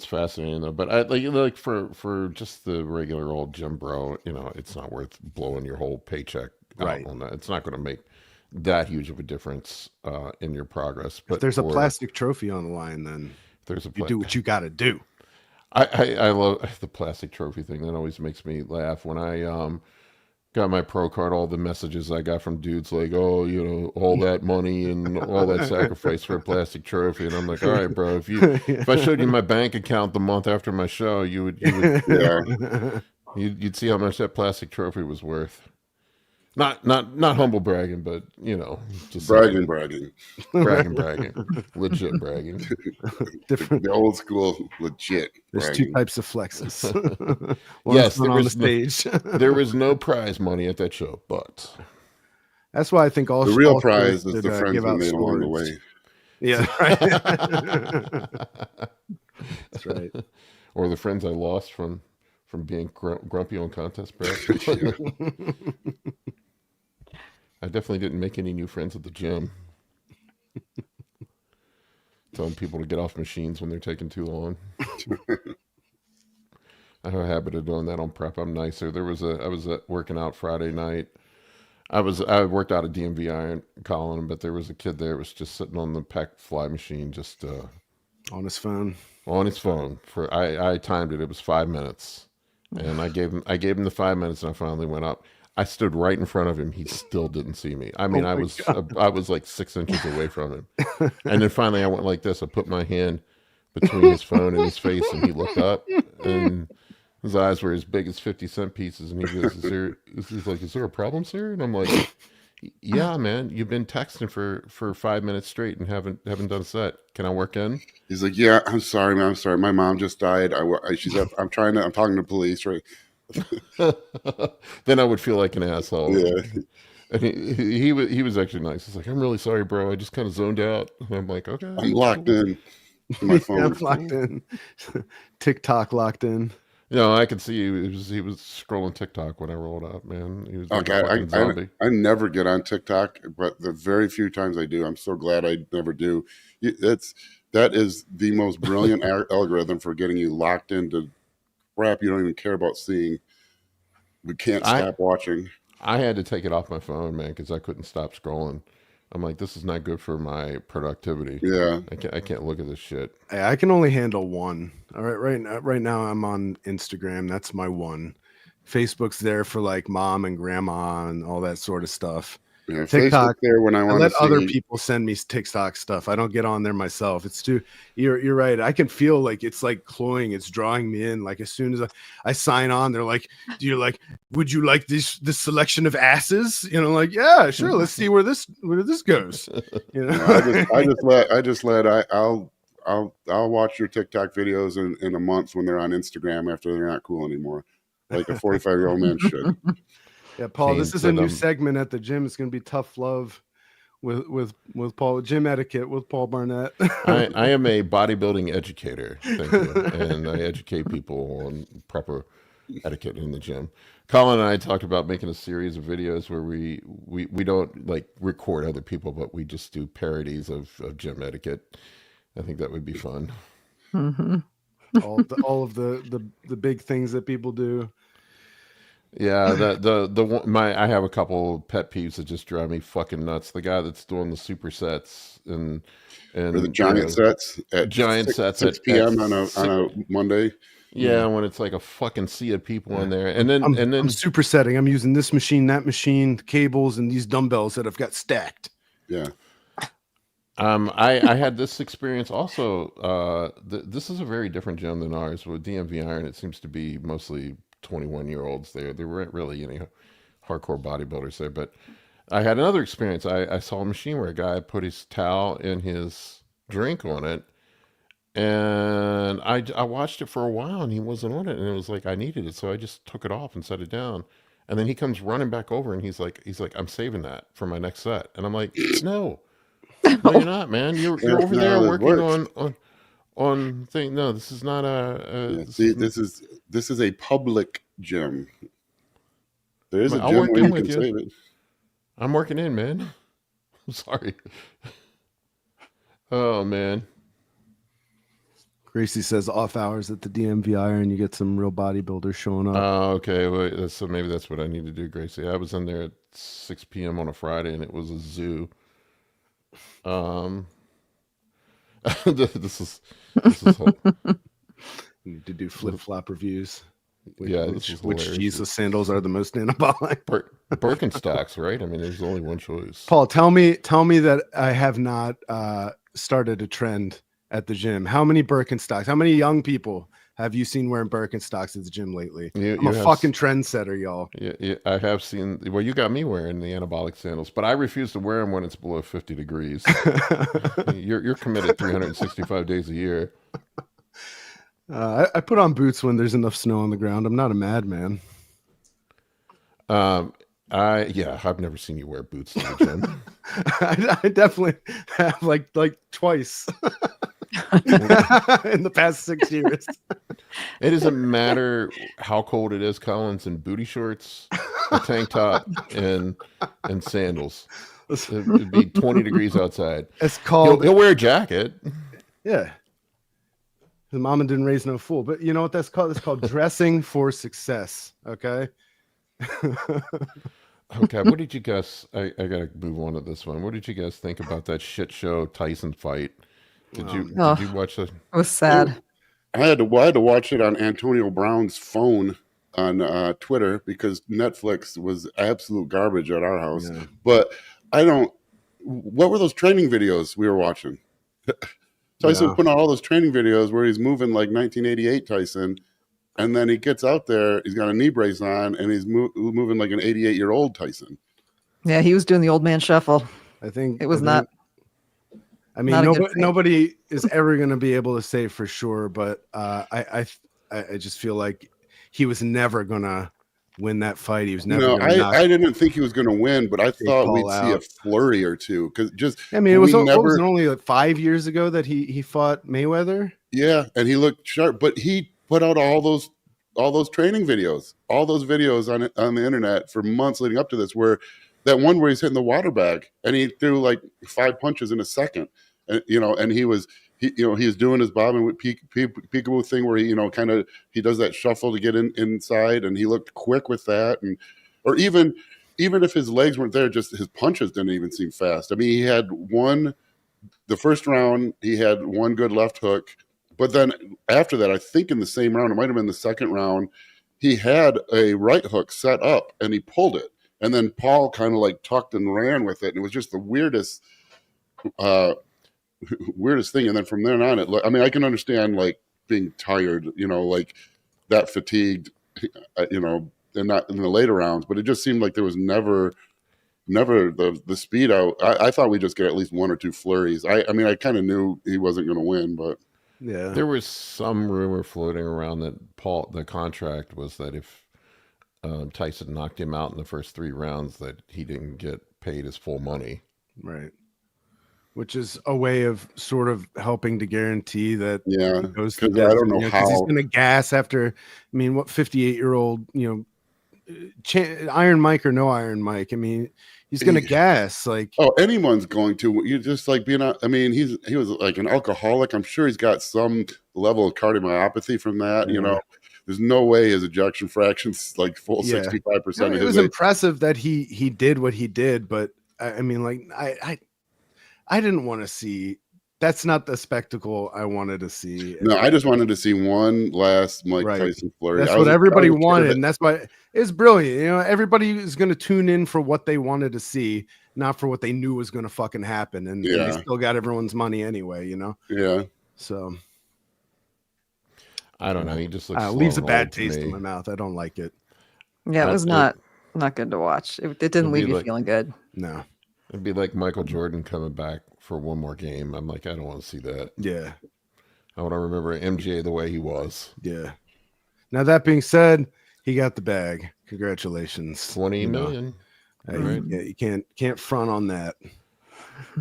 fascinating though, but I like for just the regular old gym bro, it's not worth blowing your whole paycheck out on that. It's not going to make that huge of a difference in your progress. But if there's a plastic trophy on the line, then you do what you got to do. I love the plastic trophy thing. That always makes me laugh when I got my pro card. All the messages I got from dudes like, "Oh, all that money and all that sacrifice for a plastic trophy," and I'm like, "All right, bro. If I showed you my bank account the month after my show, you'd see how much that plastic trophy was worth." Not humble bragging, but just bragging, legit bragging. Different, the old school legit. There's bragging. 2 types of flexes. Yes, there on was the stage. There was no prize money at that show, but that's why I think the real prize is the friends we made along the way. Yeah, right. That's right. Or the friends I lost from being grumpy on contest prep. I definitely didn't make any new friends at the gym. Telling people to get off machines when they're taking too long. I have a habit of doing that on prep. I'm nicer. I was working out Friday night. I worked out a DMV iron, Colin, but there was a kid there who was just sitting on the pec fly machine, just on his phone. On his phone I timed it. It was 5 minutes, and I gave him the 5 minutes, and I finally went up. I stood right in front of him. He still didn't see me. I mean, I was like 6 inches away from him. And then finally I went like this. I put my hand between his phone and his face, and he looked up, and his eyes were as big as 50-cent pieces. And he goes, is there a problem, sir? And I'm like, Yeah, man, you've been texting for 5 minutes straight and haven't done a set. Can I work in? He's like, yeah, I'm sorry, man. I'm sorry. My mom just died. I'm talking to police, right? Then I would feel like an asshole. Yeah, And he was actually nice. He's like, I'm really sorry, bro. I just kind of zoned out. And I'm like, okay, I'm that's locked cool. in to my phone. I'm locked in. TikTok locked in. I could see he was scrolling TikTok when I rolled up, man. He was like Okay, a fucking zombie. I never get on TikTok, but the very few times I do, I'm so glad I never do. That is the most brilliant algorithm for getting you locked into crap you don't even care about seeing. We can't stop watching. I had to take it off my phone, man, because I couldn't stop scrolling. I'm like, this is not good for my productivity. Yeah, I can't look at this shit. I can only handle one. All right now I'm on Instagram. That's my one. Facebook's there for like mom and grandma and all that sort of stuff. yeah. TikTok Facebook there when I want to let see other people send me TikTok stuff. I don't get on there myself. It's too. You're right. I can feel like it's like cloying. It's drawing me in. Like as soon as I sign on, they're like, would you like this selection of asses? Like, yeah, sure. Let's see where this goes. I'll watch your TikTok videos in a month when they're on Instagram after they're not cool anymore, like a 45-year-old man should. Yeah, Paul, this is a new them. segment at the gym. It's going to be Tough Love with Paul, Gym Etiquette with Paul Barnett. I am a bodybuilding educator, thank you, and I educate people on proper etiquette in the gym. Colin and I talked about making a series of videos where we don't like record other people, but we just do parodies of gym etiquette. I think that would be fun. Mhm. all of the big things that people do. Yeah, I have a couple pet peeves that just drive me fucking nuts. The guy that's doing the supersets and Or the giant sets at giant 6, sets 6 at p.m. on six- a Monday. yeah, when it's like a fucking sea of people in there, and I'm then supersetting. I'm using this machine, that machine, the cables, and these dumbbells that I've got stacked. Yeah. I had this experience also. This is a very different gym than ours. With DMV Iron, it seems to be mostly 21-year-olds there. There weren't really any hardcore bodybuilders there. But I had another experience. I saw a machine where a guy put his towel in his drink on it, and I watched it for a while, and he wasn't on it, and it was like I needed it, so I just took it off and set it down. And then he comes running back over, and he's like, I'm saving that for my next set. And I'm like, no. No, you're not, man. You're That's over not there how this working works. on thing. No, this is not a. Yeah, see, this is a public gym. There is a I'll gym work where in you with can you. save it. I'm working in, man. I'm sorry. Oh man. Gracie says off hours at the DMV Iron, you get some real bodybuilders showing up. Oh, okay. Well, so maybe that's what I need to do, Gracie. I was in there at 6 p.m. on a Friday, and it was a zoo. This is You need to do flip flop reviews. this is Which hilarious. Jesus sandals are the most anabolic? Birkenstocks, right? I mean, there's only one choice. Paul, tell me that I have not started a trend at the gym. How many Birkenstocks? How many young people have you seen wearing Birkenstocks at the gym lately? I'm a fucking trendsetter, y'all. Yeah, I have seen. Well, you got me wearing the anabolic sandals, but I refuse to wear them when it's below 50 degrees. You're committed 365 days a year. I put on boots when there's enough snow on the ground. I'm not a madman. I've never seen you wear boots to the gym. I definitely have like twice in the past 6 years. It doesn't matter how cold it is, Collins, in booty shorts, a tank top, and sandals. It'd be 20 degrees outside. It's called. He'll wear a jacket. Yeah. The mama didn't raise no fool. But you know what that's called? It's called dressing for success. Okay. Okay, what did you guys? I gotta move on to this one. What did you guys think about that shit show Tyson fight? Did you watch it? It was sad. I had to watch it on Antonio Brown's phone on Twitter because Netflix was absolute garbage at our house. Yeah. But what were those training videos we were watching? Tyson put out all those training videos where he's moving like 1988 Tyson, and then he gets out there, he's got a knee brace on, and he's moving like an 88-year-old Tyson. Yeah, he was doing the old man shuffle. I think It was not. I mean, not a good thing. nobody is ever going to be able to say for sure, but I just feel like he was never going to win that fight. He was never No, going to knock I didn't think he was going to win, but I thought Paul we'd see a out. flurry or two because just I mean, it was we what was never. it, only like 5 years ago that he fought Mayweather. Yeah, and he looked sharp, but he put out all those training videos, all those videos on the internet for months leading up to this, where that one where he's hitting the water bag and he threw like 5 punches in a second, and and he was doing his Bob and peekaboo thing where he kind of he does that shuffle to get inside, and he looked quick with that, and or even if his legs weren't there, just his punches didn't even seem fast. I mean, he had the first round, he had one good left hook. But then after that, I think in the same round, it might have been the second round, he had a right hook set up and he pulled it. And then Paul kind of like tucked and ran with it. And it was just the weirdest thing. And then from then on, I mean, I can understand like being tired, like that fatigued, and not in the later rounds, but it just seemed like there was never the speed out. I thought we'd just get at least one or two flurries. I mean, I kind of knew he wasn't going to win, but. Yeah, There was some rumor floating around that the contract was that if Tyson knocked him out in the first 3 rounds, that he didn't get paid his full money. right. Which is a way of sort of helping to guarantee that. Yeah, because I don't know how he's going to gas after. I mean, what 58-year-old Iron Mike or no Iron Mike? I mean, he's going to gas like. Oh, anyone's going to. You just like being. I mean, he was like an alcoholic. I'm sure he's got some level of cardiomyopathy from that. Yeah. There's no way his ejection fraction's like full 65%. It was impressive that he did what he did, but I mean, like I didn't want to see. That's not the spectacle I wanted to see. No, I just wanted to see one last Mike Right. Tyson flurry. That's what everybody wanted, and that's why it's brilliant. Everybody is going to tune in for what they wanted to see, not for what they knew was going to fucking happen. And they still got everyone's money anyway, Yeah. So I don't know. He just looks leaves a slow and bad old to taste in me. my mouth. I don't like it. Yeah, it was not good to watch. It didn't leave you feeling good. No. It'd be like Michael Jordan coming back for one more game. I'm like, I don't want to see that. Yeah. I want to remember MJ the way he was. Yeah. Now that being said, he got the bag. Congratulations. 20 million. Right. Yeah, you can't front on that.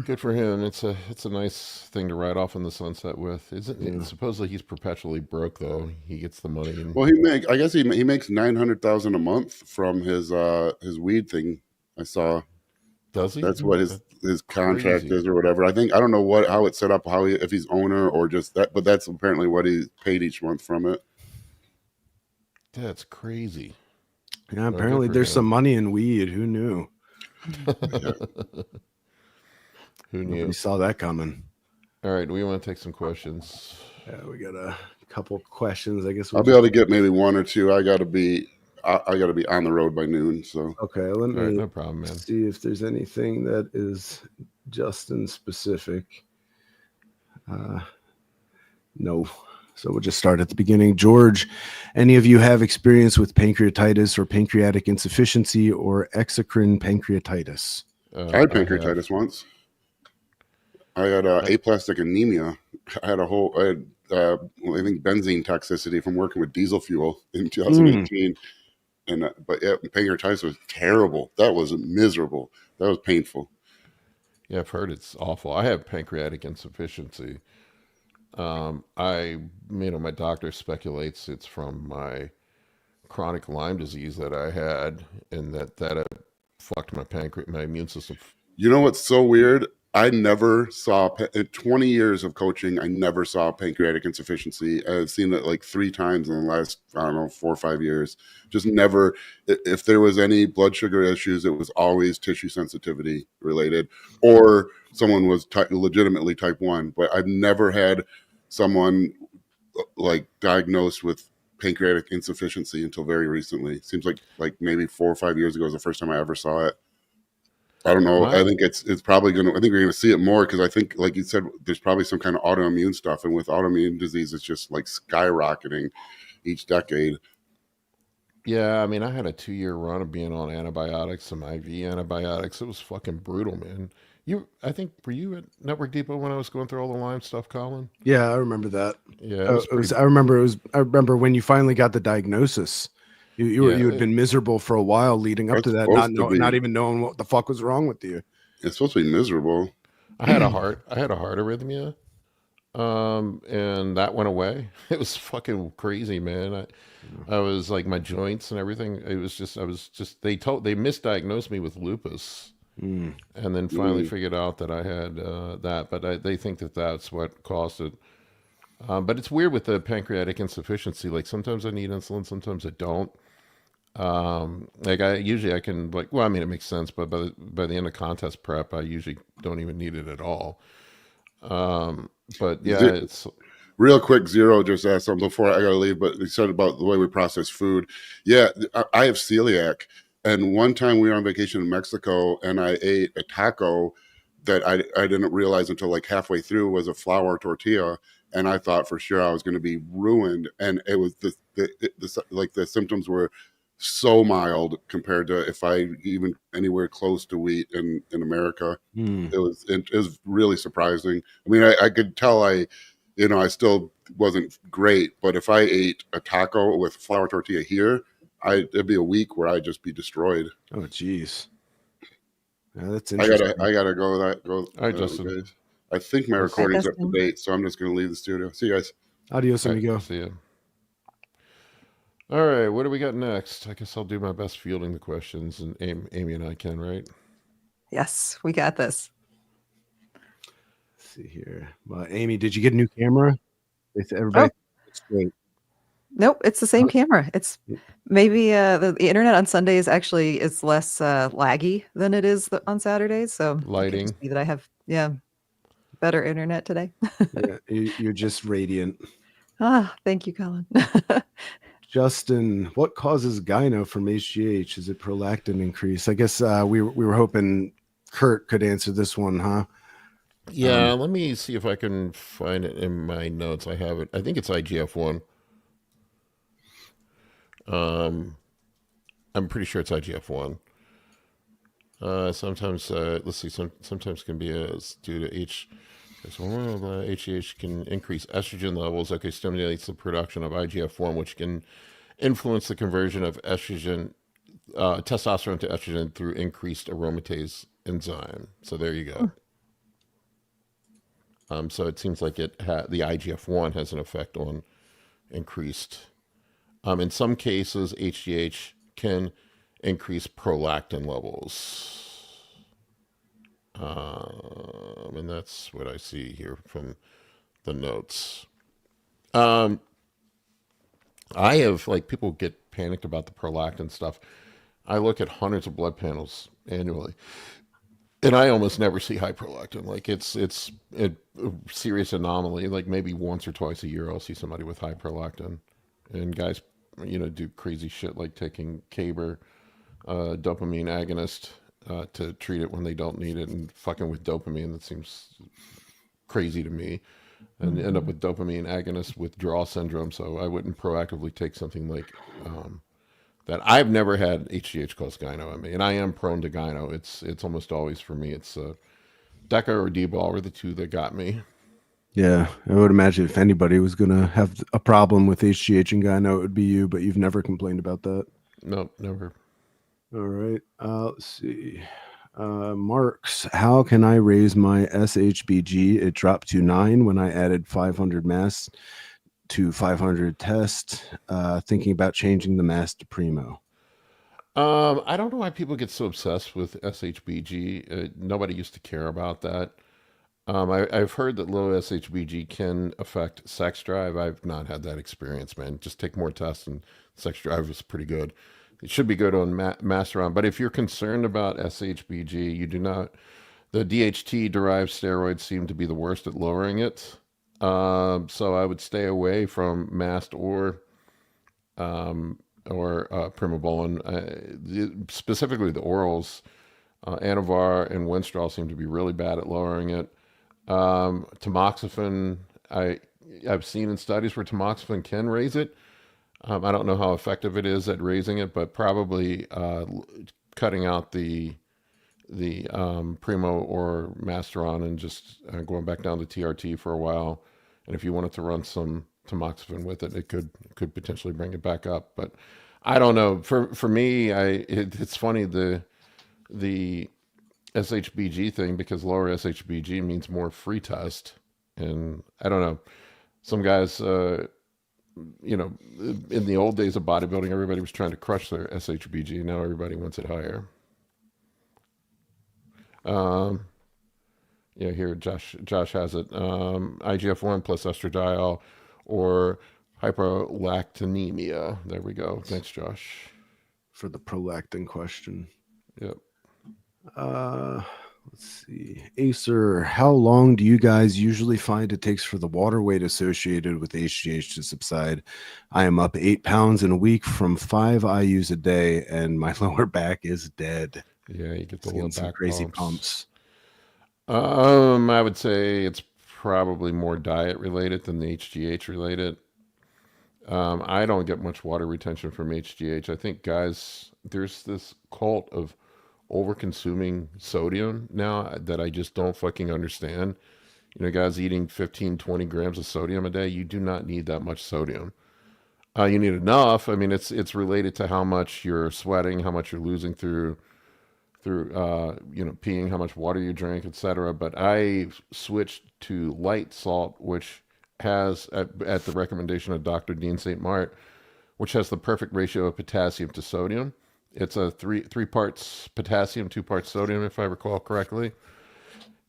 Good for him. It's a nice thing to ride off in the sunset with. Isn't it? Supposedly he's perpetually broke though. He gets the money. Well, I guess he makes $900,000 a month from his weed thing. I saw. Does he? That's what his contract crazy. is or whatever. I think I don't know how it's set up, if he's owner or just that, but that's apparently what he's paid each month from it. That's crazy. Yeah, apparently there's some money in weed. Who knew? Who knew? You saw that coming. All right, we want to take some questions. Yeah, we got a couple questions. I guess I'll be able to get maybe one or two. I got to be on the road by noon. So okay, let me no problem, man. see if there's anything that is Justin specific. No. So we'll just start at the beginning. George, any of you have experience with pancreatitis or pancreatic insufficiency or exocrine pancreatitis? I had pancreatitis once. I had aplastic anemia. I had I think benzene toxicity from working with diesel fuel in 2018. But yeah, pancreatitis was terrible. That was miserable. That was painful. Yeah, I've heard it's awful. I have pancreatic insufficiency. My doctor speculates it's from my chronic Lyme disease that I had, and that fucked my immune system. You know what's so weird? I never saw, in 20 years of coaching, I never saw pancreatic insufficiency. I've seen it like 3 times in the last, 4 or 5 years. Just never, if there was any blood sugar issues, it was always tissue sensitivity related, or someone was legitimately type 1. But I've never had someone like diagnosed with pancreatic insufficiency until very recently. Seems like maybe 4 or 5 years ago was the first time I ever saw it. I don't know. Wow. I think it's probably I think we're going to see it more because I think, like you said, there's probably some kind of autoimmune stuff. And with autoimmune disease, it's just like skyrocketing each decade. Yeah, I mean, I had a 2-year run of being on antibiotics, some IV antibiotics. It was fucking brutal, man. I think, were you at Network Depot when I was going through all the Lyme stuff, Colin? Yeah, I remember that. Yeah, it was pretty. I remember it was. I remember when you finally got the diagnosis. Yeah, You had been miserable for a while leading up It's to that, supposed to not be. even knowing what the fuck was wrong with you. It's supposed to be miserable. I had a heart arrhythmia, and that went away. It was fucking crazy, man. I was like my joints and everything. It was just, they misdiagnosed me with lupus, Mm. and then finally figured out that I had that. But they think that that's what caused it. But it's weird with the pancreatic insufficiency. Like sometimes I need insulin, sometimes I don't. Like I can like, well, I mean, it makes sense, but by the end of contest prep, I usually don't even need it at all. But yeah, it's Real quick, Zero just asked something before I got to leave, but he said about the way we process food. Yeah, I have celiac. And one time we were on vacation in Mexico and I ate a taco that I didn't realize until like halfway through was a flour tortilla. And I thought for sure I was going to be ruined. And it was like the symptoms were so mild compared to if I even anywhere close to wheat in America. Mm. It was really surprising. I mean, I could tell I still wasn't great, but if I ate a taco with flour tortilla here, it'd be a week where I'd just be destroyed. Oh, jeez. Yeah, that's I interesting. gotta go. all right, Justin. Guys. I think my recording's up to Justin. date, so I'm just gonna leave the studio. See you guys. Adios, All right, amigo. see ya. All right, what do we got next? I guess I'll do my best fielding the questions, and Amy and I can, right? Yes, we got this. Let's see here. Amy, did you get a new camera? Everybody, it's great. Nope, it's the same camera. It's maybe the internet on Sundays actually is less laggy than it is on Saturdays. So it could Lighting. just be that I have better internet today. Yeah, you're just radiant. Thank you, Colin. Justin, what causes gyno from HGH? Is it prolactin increase? I guess we were hoping Kurt could answer this one, huh? Yeah, let me see if I can find it in my notes. I have it. I think it's IGF-1. I'm pretty sure it's IGF-1. Sometimes, let's see, sometimes can be due to HGH can increase estrogen levels. Okay, stimulates the production of IGF-1, which can influence the conversion of estrogen, testosterone to estrogen through increased aromatase enzyme. So there you go. So it seems like the IGF-1 has an effect on increased. In some cases, HGH can increase prolactin levels. And that's what I see here from the notes. I have, like, people get panicked about the prolactin stuff. I look at hundreds of blood panels annually, and I almost never see high prolactin. Like it's a serious anomaly. Like maybe once or twice a year I'll see somebody with high prolactin, and guys, do crazy shit like taking Caber, dopamine agonist, to treat it when they don't need it, and fucking with dopamine. That seems crazy to me, and end up with dopamine agonist withdrawal syndrome. So I wouldn't proactively take something like that. I've never had HGH cause gyno in me, and I am prone to gyno. It's almost always for me. It's Deca or D-ball were the two that got me. Yeah, I would imagine if anybody was gonna have a problem with HGH and gyno, it would be you. But you've never complained about that. Nope, never. All right. Let's see. Marks, how can I raise my SHBG? It dropped to 9 when I added 500 mass to 500 test. Thinking about changing the mass to primo. I don't know why people get so obsessed with SHBG. Nobody used to care about that. I've heard that low SHBG can affect sex drive. I've not had that experience, man. Just take more tests, and sex drive is pretty good. It should be good on Masteron. But if you're concerned about SHBG, you do not. The DHT-derived steroids seem to be the worst at lowering it. So I would stay away from Mast or Primobolan. Specifically the orals, Anavar and Winstrol seem to be really bad at lowering it. Tamoxifen, I've seen in studies where tamoxifen can raise it. I don't know how effective it is at raising it, but probably cutting out the Primo or Masteron and just going back down to TRT for a while. And if you wanted to run some tamoxifen with it, it could potentially bring it back up. But I don't know. For me, it's funny the SHBG thing, because lower SHBG means more free test, and I don't know. Some guys, in the old days of bodybuilding, everybody was trying to crush their SHBG. Now everybody wants it higher. Um, yeah, here Josh has it. IGF-1 plus estradiol or hyperlactinemia. There we go. Thanks, Josh. For the prolactin question. Yep. Let's see. Acer, how long do you guys usually find it takes for the water weight associated with HGH to subside? I am up 8 pounds in a week from 5 IUs a day, and my lower back is dead. Yeah, you get the Getting low some back crazy pumps. pumps. I would say it's probably more diet related than the HGH related. I don't get much water retention from HGH. I think, guys, there's this cult of over consuming sodium now that I just don't fucking understand. Guys eating 15, 20 grams of sodium a day, you do not need that much sodium. You need enough. I mean, it's related to how much you're sweating, how much you're losing through peeing, how much water you drink, etc. But I switched to light salt, which has at the recommendation of Dr. Dean St. Mart, which has the perfect ratio of potassium to sodium. It's a three parts potassium, 2 parts sodium, if I recall correctly.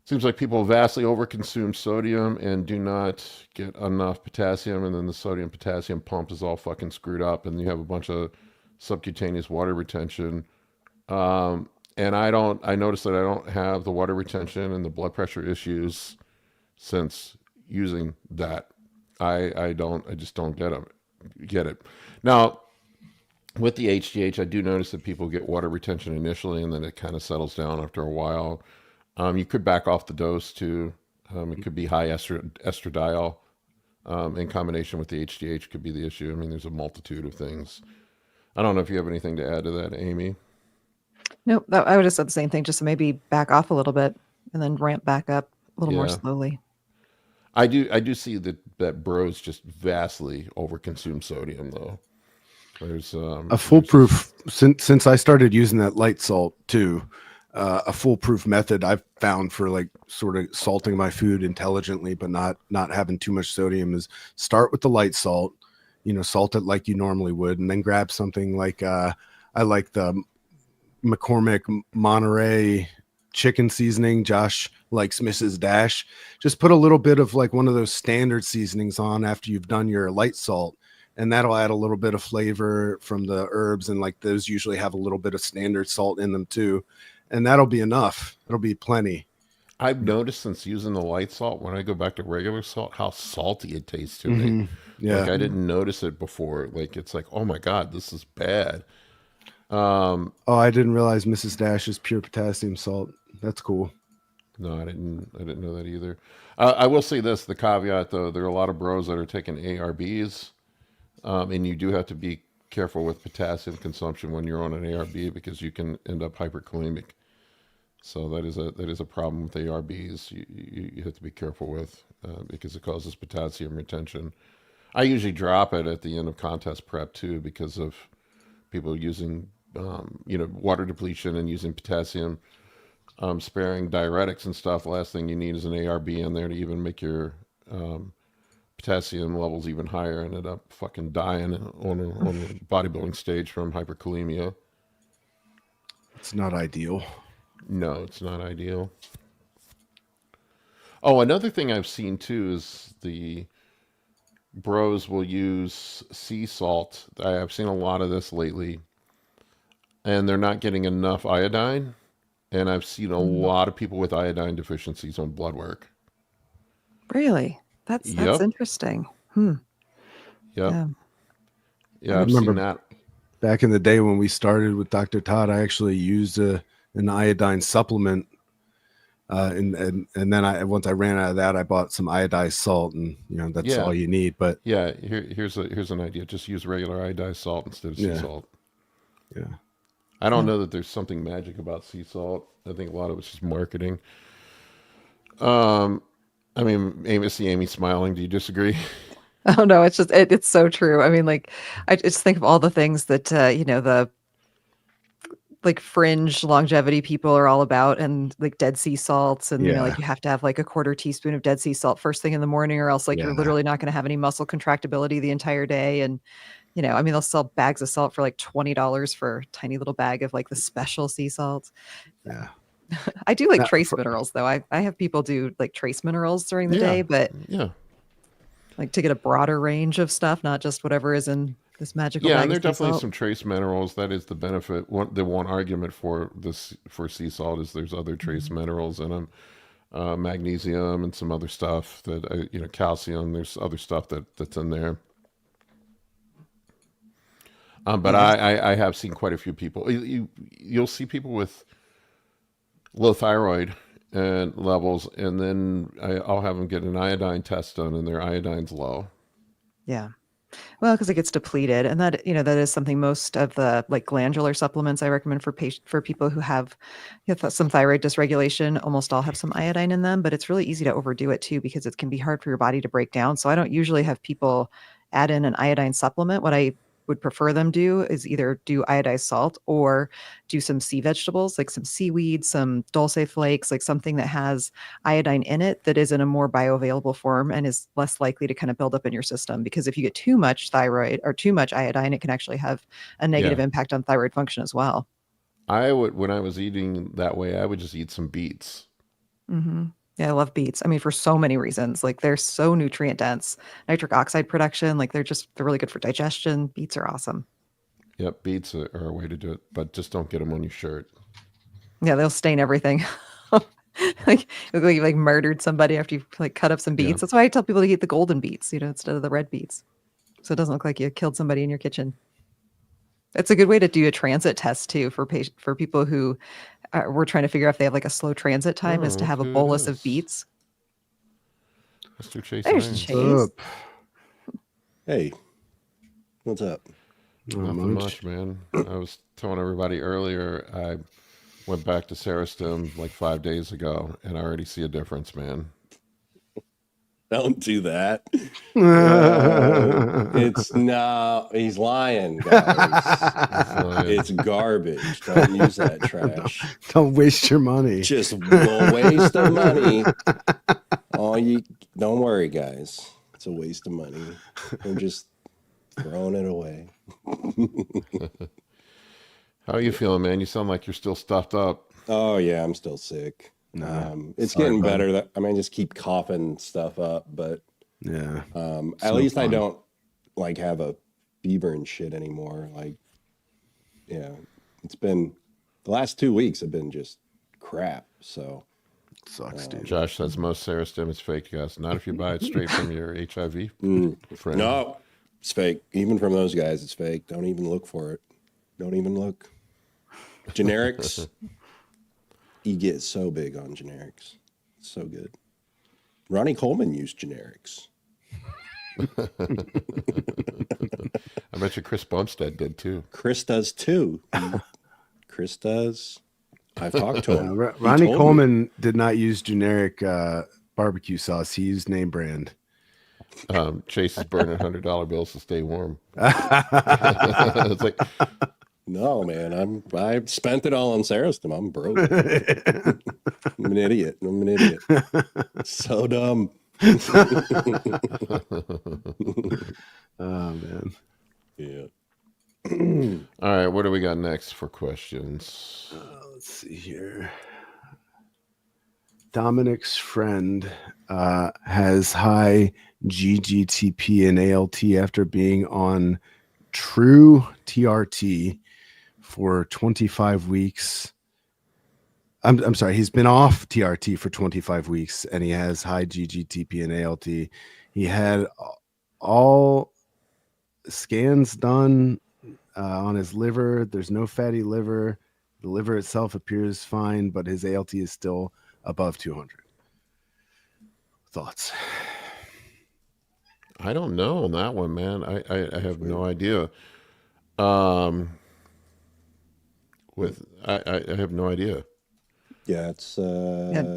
Seems like people vastly overconsume sodium and do not get enough potassium, and then the sodium potassium pump is all fucking screwed up, and you have a bunch of subcutaneous water retention. And I noticed that I don't have the water retention and the blood pressure issues since using that. I just don't get it. Now, with the HGH, I do notice that people get water retention initially, and then it kind of settles down after a while. You could back off the dose too. It could be high estradiol in combination with the HGH could be the issue. I mean, there's a multitude of things. I don't know if you have anything to add to that, Amy. Nope, I would have said the same thing, just to maybe back off a little bit and then ramp back up a little more slowly. I do see that bros just vastly overconsume sodium though. There's a foolproof since I started using that light salt too. A foolproof method I've found for like sort of salting my food intelligently, but not having too much sodium is start with the light salt, salt it like you normally would, and then grab something like I like the McCormick Monterey chicken seasoning. Josh likes Mrs. Dash. Just put a little bit of like one of those standard seasonings on after you've done your light salt, and that'll add a little bit of flavor from the herbs, and like those usually have a little bit of standard salt in them too, and that'll be enough. It'll be plenty. I've noticed since using the light salt, when I go back to regular salt, how salty it tastes to me. Yeah, like I didn't notice it before. Like it's like, oh my god, this is bad. I didn't realize Mrs. Dash is pure potassium salt. That's cool. No, I didn't know that either. I will say this, the caveat though, there are a lot of bros that are taking ARBs, and you do have to be careful with potassium consumption when you're on an ARB, because you can end up hyperkalemic. So that is a problem with ARBs. You have to be careful with because it causes potassium retention. I usually drop it at the end of contest prep too, because of people using water depletion and using potassium sparing diuretics and stuff. The last thing you need is an ARB in there to even make your potassium levels even higher, and end up fucking dying on the bodybuilding stage from hyperkalemia. It's not ideal. No, it's not ideal. Oh, another thing I've seen too is the bros will use sea salt. I've seen a lot of this lately, and they're not getting enough iodine. And I've seen a lot of people with iodine deficiencies on blood work. Really? That's interesting. Yep. Yeah, I've seen that. Back in the day when we started with Dr. Todd, I actually used an iodine supplement, And then once I ran out of that, I bought some iodized salt, and that's Yeah. all you need. But Yeah, here's an idea. Just use regular iodized salt instead of sea salt. Yeah. I don't know that there's something magic about sea salt. I think a lot of it's just marketing. I mean, Amy smiling. Do you disagree? Oh no, it's just it's so true. I mean, like I just think of all the things that the like fringe longevity people are all about, and like dead sea salts, and like you have to have like a quarter teaspoon of dead sea salt first thing in the morning, or else like you're literally not going to have any muscle contractibility the entire day. And I mean, they'll sell bags of salt for like $20 for a tiny little bag of like the special sea salt. Yeah. I do like trace minerals though. I have people do like trace minerals during the day, but like to get a broader range of stuff, not just whatever is in this magical bag. And there are definitely some trace minerals. That is the benefit. The one argument for sea salt is there's other trace minerals in them, magnesium and some other stuff that calcium. There's other stuff that's in there. But I have seen quite a few people. You'll see people with low thyroid and levels, and then I'll have them get an iodine test done, and their iodine's low. Yeah. Well, because it gets depleted, and that that is something most of the like glandular supplements I recommend for people who have some thyroid dysregulation. Almost all have some iodine in them, but it's really easy to overdo it too because it can be hard for your body to break down. So I don't usually have people add in an iodine supplement. What I would prefer them do is either do iodized salt or do some sea vegetables, like some seaweed, some dulce flakes, like something that has iodine in it that is in a more bioavailable form and is less likely to kind of build up in your system. Because if you get too much thyroid or too much iodine, it can actually have a negative impact on thyroid function as well. When I was eating that way, I would just eat some beets. Mm-hmm. Yeah, I love beets. I mean, for so many reasons. Like they're so nutrient dense, nitric oxide production. Like they're really good for digestion. Beets are awesome. Yep, beets are a way to do it, but just don't get them on your shirt. Yeah, they'll stain everything. Like you like murdered somebody after you like cut up some beets. Yeah. That's why I tell people to eat the golden beets, instead of the red beets, so it doesn't look like you killed somebody in your kitchen. It's a good way to do a transit test too for people who we're trying to figure out if they have like a slow transit time, is to have a bolus of beets. Mr. Chase. There's Chase. Hey, what's up? Nothing much, man. I was telling everybody earlier, I went back to Serostim like 5 days ago, and I already see a difference, man. Don't do that. It's no, he's lying, guys. It's garbage. Don't use that trash. Don't waste your money. Just a waste of money. Don't worry, guys. It's a waste of money. I'm just throwing it away. How are you feeling, man? You sound like you're still stuffed up. Oh yeah, I'm still sick. It's getting better. I just keep coughing stuff up, but yeah. At least I don't like have a fever and shit anymore. Like, yeah, it's been the last 2 weeks have been just crap. So it sucks, dude. Josh says most Serostim is fake, guys. Not if you buy it straight from your HIV friend. No, it's fake. Even from those guys, it's fake. Don't even look for it. Don't even look. Generics. You get so big on generics. It's so good. Ronnie Coleman used generics. I bet you Chris Bumstead did too. Chris does too. Chris does. I've talked to him. Ronnie Coleman did not use generic barbecue sauce. He used name brand. Chase is burning $100 bills to stay warm. It's like, no, man, I spent it all on Serostim. I'm broke. I'm an idiot. So dumb. Oh man. Yeah. All right, what do we got next for questions? Let's see here. Dominic's friend has high GGTP and ALT after being on true TRT for 25 weeks. I'm sorry, he's been off TRT for 25 weeks and he has high GGTP and ALT. He had all scans done on his liver. There's no fatty liver. The liver itself appears fine, but his ALT is still above 200. Thoughts? I don't know on that one, man. I have no idea. I have no idea. Yeah, it's Yeah. that's Want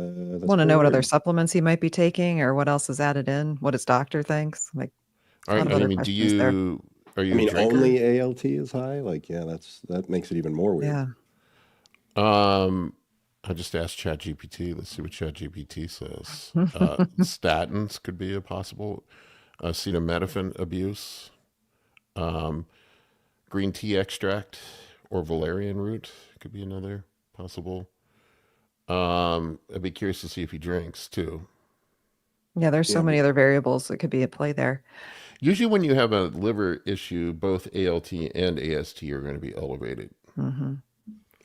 to pretty know what other weird. supplements he might be taking or what else is added in, what his doctor thinks. Like a All lot right, of other Amy, questions there. are you I mean, a drinker? only ALT is high. Like, yeah, that makes it even more weird. Yeah. I just asked ChatGPT. Let's see what ChatGPT says. Statins could be a possible. Acetaminophen abuse. Green tea extract or valerian root could be another possible. I'd be curious to see if he drinks too. Yeah, there's so Yeah, many other variables that could be at play there. Usually when you have a liver issue, both ALT and AST are going to be elevated. Mm-hmm.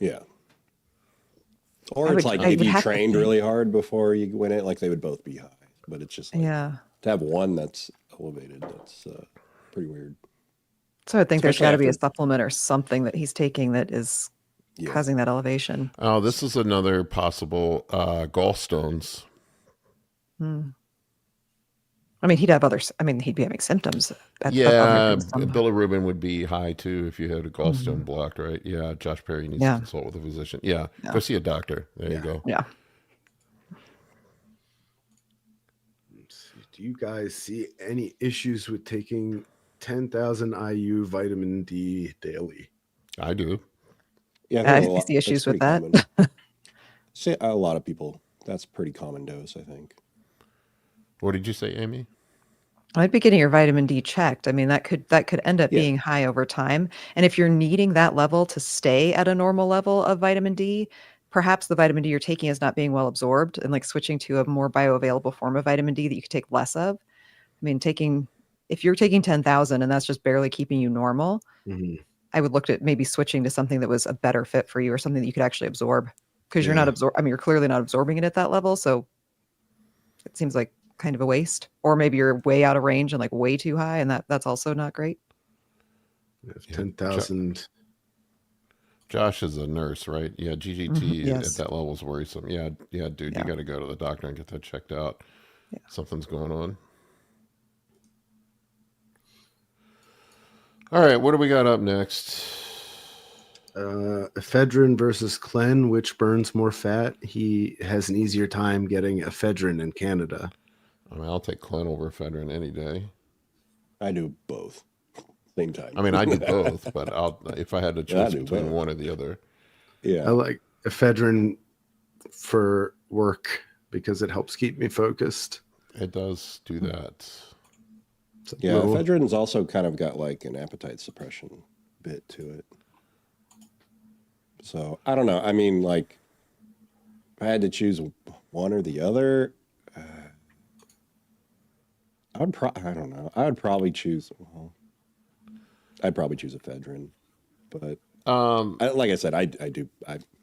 yeah. Or it's like I if would you have to trained think. really hard before you went in, like they would both be high. But it's just like Yeah. to have one that's elevated, that's pretty weird. So I think there's Especially got to be a after- supplement or something that he's taking that is Yeah. causing that elevation. Oh, this is another possible gallstones. I mean, he'd have other. I mean, he'd be having symptoms. Other Yeah, than some- bilirubin would be high too if you had a gallstone blocked, right? Yeah, Josh Perry needs to Yeah. consult with a physician. Yeah, Yeah. go see a doctor. There you Yeah. go. Yeah. Do you guys see any issues with taking 10,000 IU vitamin D daily? I do. Yeah, I think a see that's issues with pretty that. common. See, a lot of people. That's a pretty common dose, I think. What did you say, Amy? I'd be getting your vitamin D checked. I mean, that could end up Yeah. being high over time. And if you're needing that level to stay at a normal level of vitamin D, perhaps the vitamin D you're taking is not being well absorbed, and like switching to a more bioavailable form of vitamin D that you could take less of. I mean, if you're taking 10,000 and that's just barely keeping you normal, Mhm. I would look at maybe switching to something that was a better fit for you or something that you could actually absorb, because you're not I mean, you're clearly not absorbing it at that level. So it seems like kind of a waste, or maybe you're way out of range and like way too high. And that's also not great. If 10,000. Josh is a nurse, right? Yeah, GGT at Yes. that level is worrisome. Yeah, dude, Yeah. you got to go to the doctor and get that checked out. Yeah. Something's going on. All right, what do we got up next? Ephedrine versus Clen, which burns more fat? He has an easier time getting ephedrine in Canada. I mean, I'll take Clen over ephedrine any day. I do both. Same time. I mean, I do both, but if I had to Yeah, I choose do between both. one or the other. I Yeah. like ephedrine for work because it helps keep me focused. It does do that. It's a Yeah. little- Ephedrine's also kind of got like an appetite suppression bit to it. So I don't know. I mean, like, if I had to choose one or the other, I don't know. I would probably choose. Well, I'd probably choose ephedrine, but like I said, I do.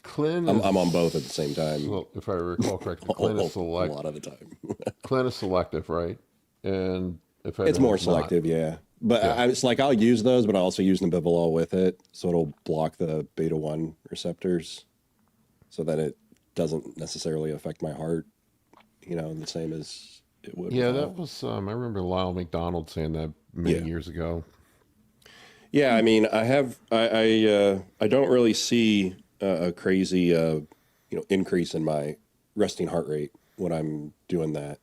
Clen I'm on both at the same time. Well, if I recall correctly, Clen is a lot of the time. Clen is selective, right? And ephedrine It's more is not. selective, yeah. But Yeah. it's like I'll use those, but I also use Nebivolol with it, so it'll block the beta 1 receptors, so that it doesn't necessarily affect my heart, the same as it would. Yeah, without. that was. I remember Lyle McDonald saying that many Yeah. years ago. Yeah, I mean, I don't really see a crazy increase in my resting heart rate when I'm doing that,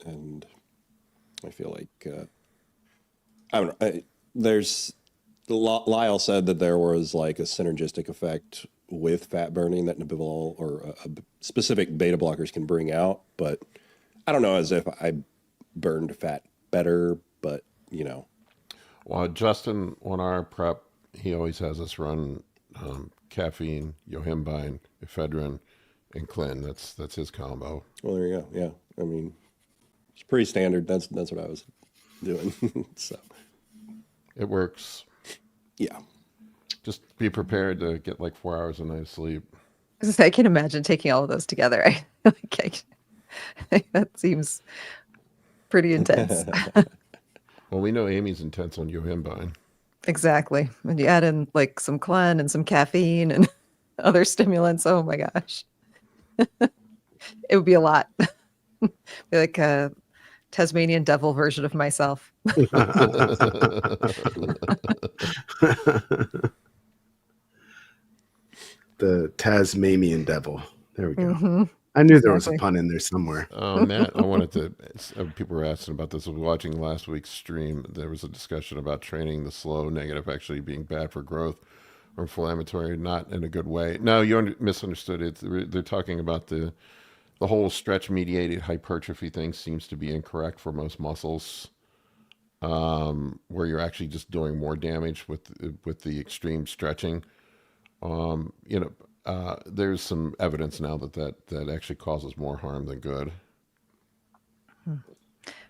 and I feel like I don't know. Lyle said that there was like a synergistic effect with fat burning that Nebivolol or specific beta blockers can bring out, but I don't know as if I burned fat better, but Well, Justin, on our prep, he always has us run caffeine, yohimbine, ephedrine, and Clen. That's his combo. Well, there you go. Yeah, I mean, it's pretty standard. That's what I was doing. So It works. yeah, Just be prepared to get like 4 hours a night of sleep. I can imagine taking all of those together. That seems pretty intense. Well, we know Amy's intense on yohimbine. Exactly. When you add in like some Clen and some caffeine and other stimulants, oh my gosh. It would be a lot. Be like a Tasmanian devil version of myself. The Tasmanian devil. There we go. Mm-hmm. I knew there was a Exactly. pun in there somewhere. Matt, I wanted to. People were asking about this. I was watching last week's stream. There was a discussion about training the slow negative actually being bad for growth or inflammatory, not in a good way. No, you misunderstood it. They're talking about the whole stretch mediated hypertrophy thing seems to be incorrect for most muscles, where you're actually just doing more damage with the extreme stretching. There's some evidence now that actually causes more harm than good. I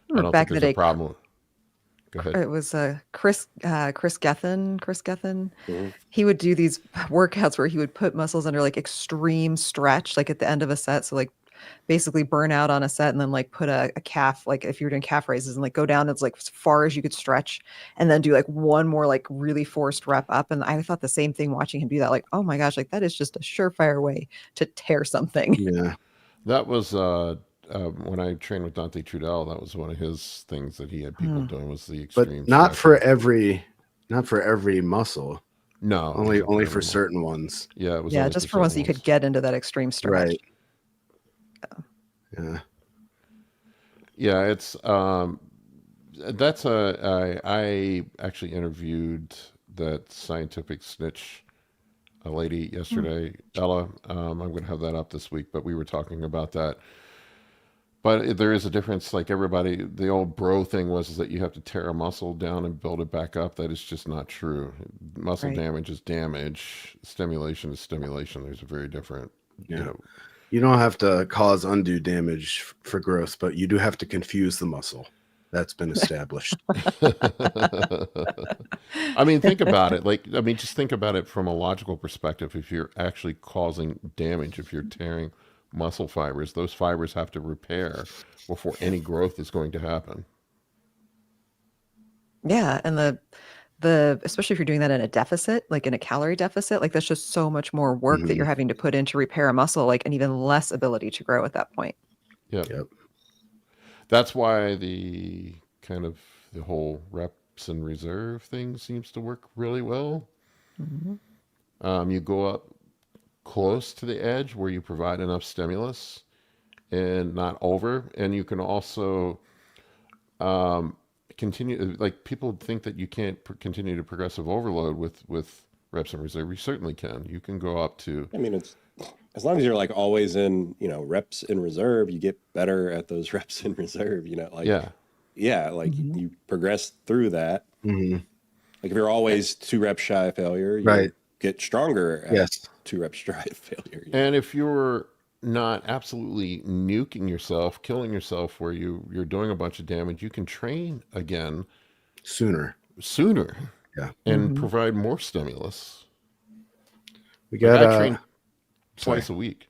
Remember don't back think in the there's a day, problem. Go ahead. it was Chris Gethin. He would do these workouts where he would put muscles under like extreme stretch, like at the end of a set. So like basically burn out on a set and then like put a calf, like if you were doing calf raises, and like go down as like as far as you could stretch and then do like one more like really forced rep up. And I thought the same thing watching him do that, like, oh my gosh, like that is just a surefire way to tear something. Yeah. That was when I trained with Dante Trudell. That was one of his things that he had people doing was the But extreme. not for stretching. every muscle. No, Only it wasn't for everyone. certain ones. Yeah, it was. Yeah, only just for once certain you could get into that extreme stretch. Right. Yeah. Yeah, it's that's I actually interviewed that scientific snitch a lady yesterday, Ella. I'm going to have that up this week, but we were talking about that. But there is a difference. Like everybody, the old bro thing was that you have to tear a muscle down and build it back up. That is just not true. Muscle Right. damage is damage. Stimulation is stimulation. There's a very different, Yeah. You don't have to cause undue damage for growth, but you do have to confuse the muscle. That's been established. I mean, think about it. Like, I mean, just think about it from a logical perspective. If you're actually causing damage, if you're tearing muscle fibers, those fibers have to repair before any growth is going to happen. Yeah, and the especially if you're doing that in a deficit, like in a calorie deficit, like that's just so much more work that you're having to put in to repair a muscle, like, and even less ability to grow at that point. Yep. Yep. That's why the whole reps and reserve thing seems to work really well. You go up close to the edge where you provide enough stimulus and not over, and you can also continue. Like people think that you can't continue to progressive overload with reps and reserve. You certainly can. You can go up to. I mean, it's as long as you're like always in, reps in reserve, you get better at those reps in reserve, like, like you progress through that. Mm-hmm. Like if you're always 2 reps shy of failure, you Right. get stronger at Yes. 2 reps shy of failure. And if you're not absolutely nuking yourself, killing yourself, where you're doing a bunch of damage, you can train again Sooner. Yeah, and provide more stimulus. We Like, got I train twice a week.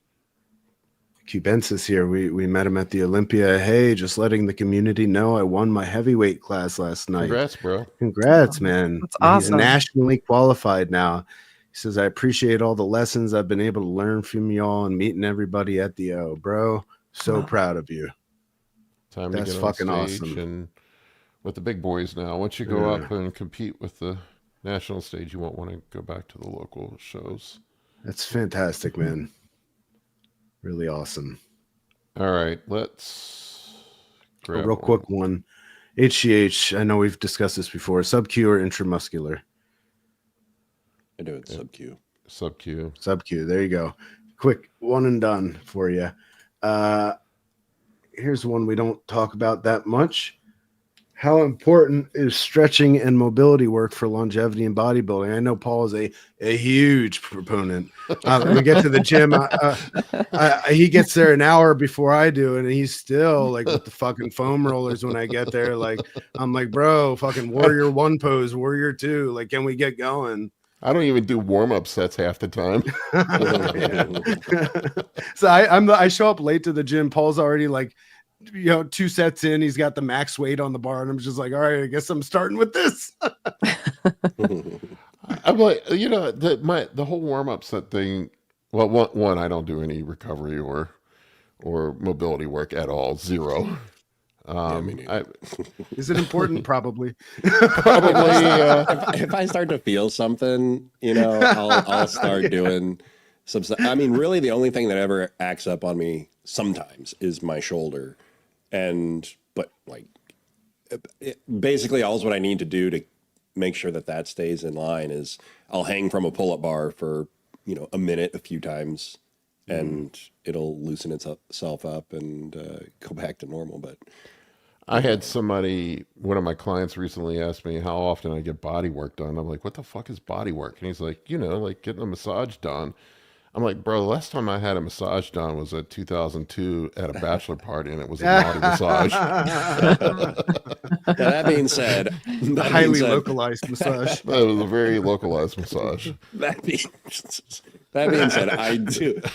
Cubensis here. We met him at the Olympia. Hey, just letting the community know I won my heavyweight class last night. Congrats, bro. Congrats, man. That's He's awesome. nationally qualified now. He says, I appreciate all the lessons I've been able to learn from y'all and meeting everybody at the O. Bro, so proud of you. Time That's to get on fucking stage awesome. and with the big boys now. Once you go up and compete with the national stage, you won't want to go back to the local shows. That's fantastic, man. Really awesome. All right, let's A grab real quick one. HGH, I know we've discussed this before. Sub-Q or intramuscular? I do it sub-Q. Sub-Q. Sub-Q. There you go. Quick one and done for you. Here's one we don't talk about that much. How important is stretching and mobility work for longevity and bodybuilding? I know Paul is a huge proponent. We get to the gym. He gets there an hour before I do, and he's still like with the fucking foam rollers when I get there. Like, I'm like, bro, fucking warrior 1 pose, warrior 2. Like, can we get going? I don't even do warm-up sets half the time. So I show up late to the gym. Paul's already like, 2 sets in. He's got the max weight on the bar, and I'm just like, all right, I guess I'm starting with this. I'm like, the whole warm-up set thing. Well, one, I don't do any recovery or or mobility work at all. Zero. Me neither. Is it important? Probably. Probably. If I start to feel something, I'll start doing some stuff. I mean, really, the only thing that ever acts up on me sometimes is my shoulder, but basically, all what I need to do to make sure that stays in line is I'll hang from a pull-up bar for a minute a few times, and it'll loosen itself up and go back to normal. But I had one of my clients recently asked me how often I get body work done. I'm like, what the fuck is body work? And he's like, like getting a massage done. I'm like, bro, the last time I had a massage done was at 2002 at a bachelor party, and it was a naughty massage. That being said, Highly localized massage. That was a very localized massage. That being said,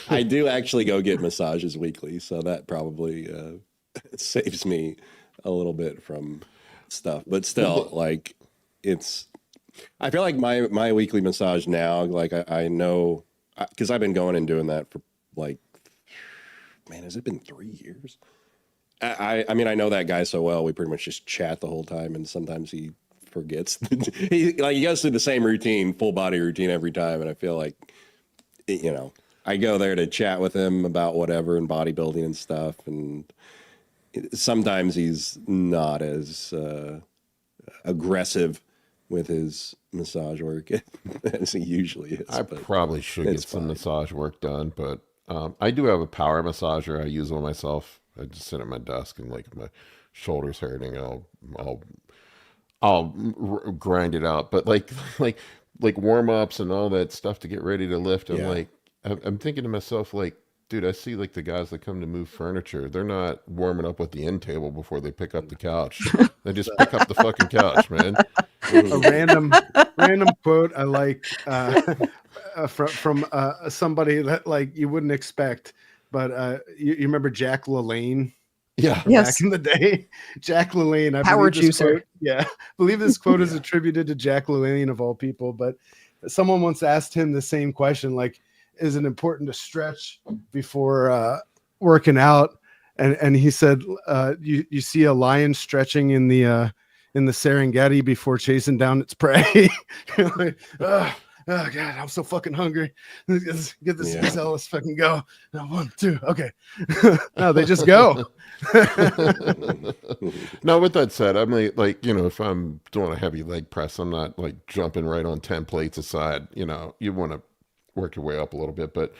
I do actually go get massages weekly, so that probably saves me a little bit from stuff. But still, I feel like my weekly massage now, I know, because I've been going and doing that for has it been 3 years? I mean, I know that guy so well. We pretty much just chat the whole time, and sometimes he forgets. He goes through the same routine, full body routine every time, and I feel like, I go there to chat with him about whatever and bodybuilding and stuff, and sometimes he's not as aggressive with his massage work as he usually is. I probably should get some massage work done, but I do have a power massager. I use on myself. I just sit at my desk, and if my shoulder's hurting, I'll grind it out. But like warm ups and all that stuff to get ready to lift. I'm thinking to myself, dude, I see the guys that come to move furniture. They're not warming up with the end table before they pick up the couch. They just pick up the fucking couch, man. A random quote I like from somebody that you wouldn't expect, but you remember Jack LaLanne? Yeah. Yes. Back in the day, Jack LaLanne. Power juicer. I believe this quote is attributed to Jack LaLanne of all people, but someone once asked him the same question, is it important to stretch before working out? And he said, you see a lion stretching in the Serengeti before chasing down its prey. You're oh God, I'm so fucking hungry. Let's get this cell. Let's fucking go. Now, 1, 2, okay. No, they just go. Now, with that said, I'm if I'm doing a heavy leg press, I'm not jumping right on 10 plates aside. You want to work your way up a little bit, but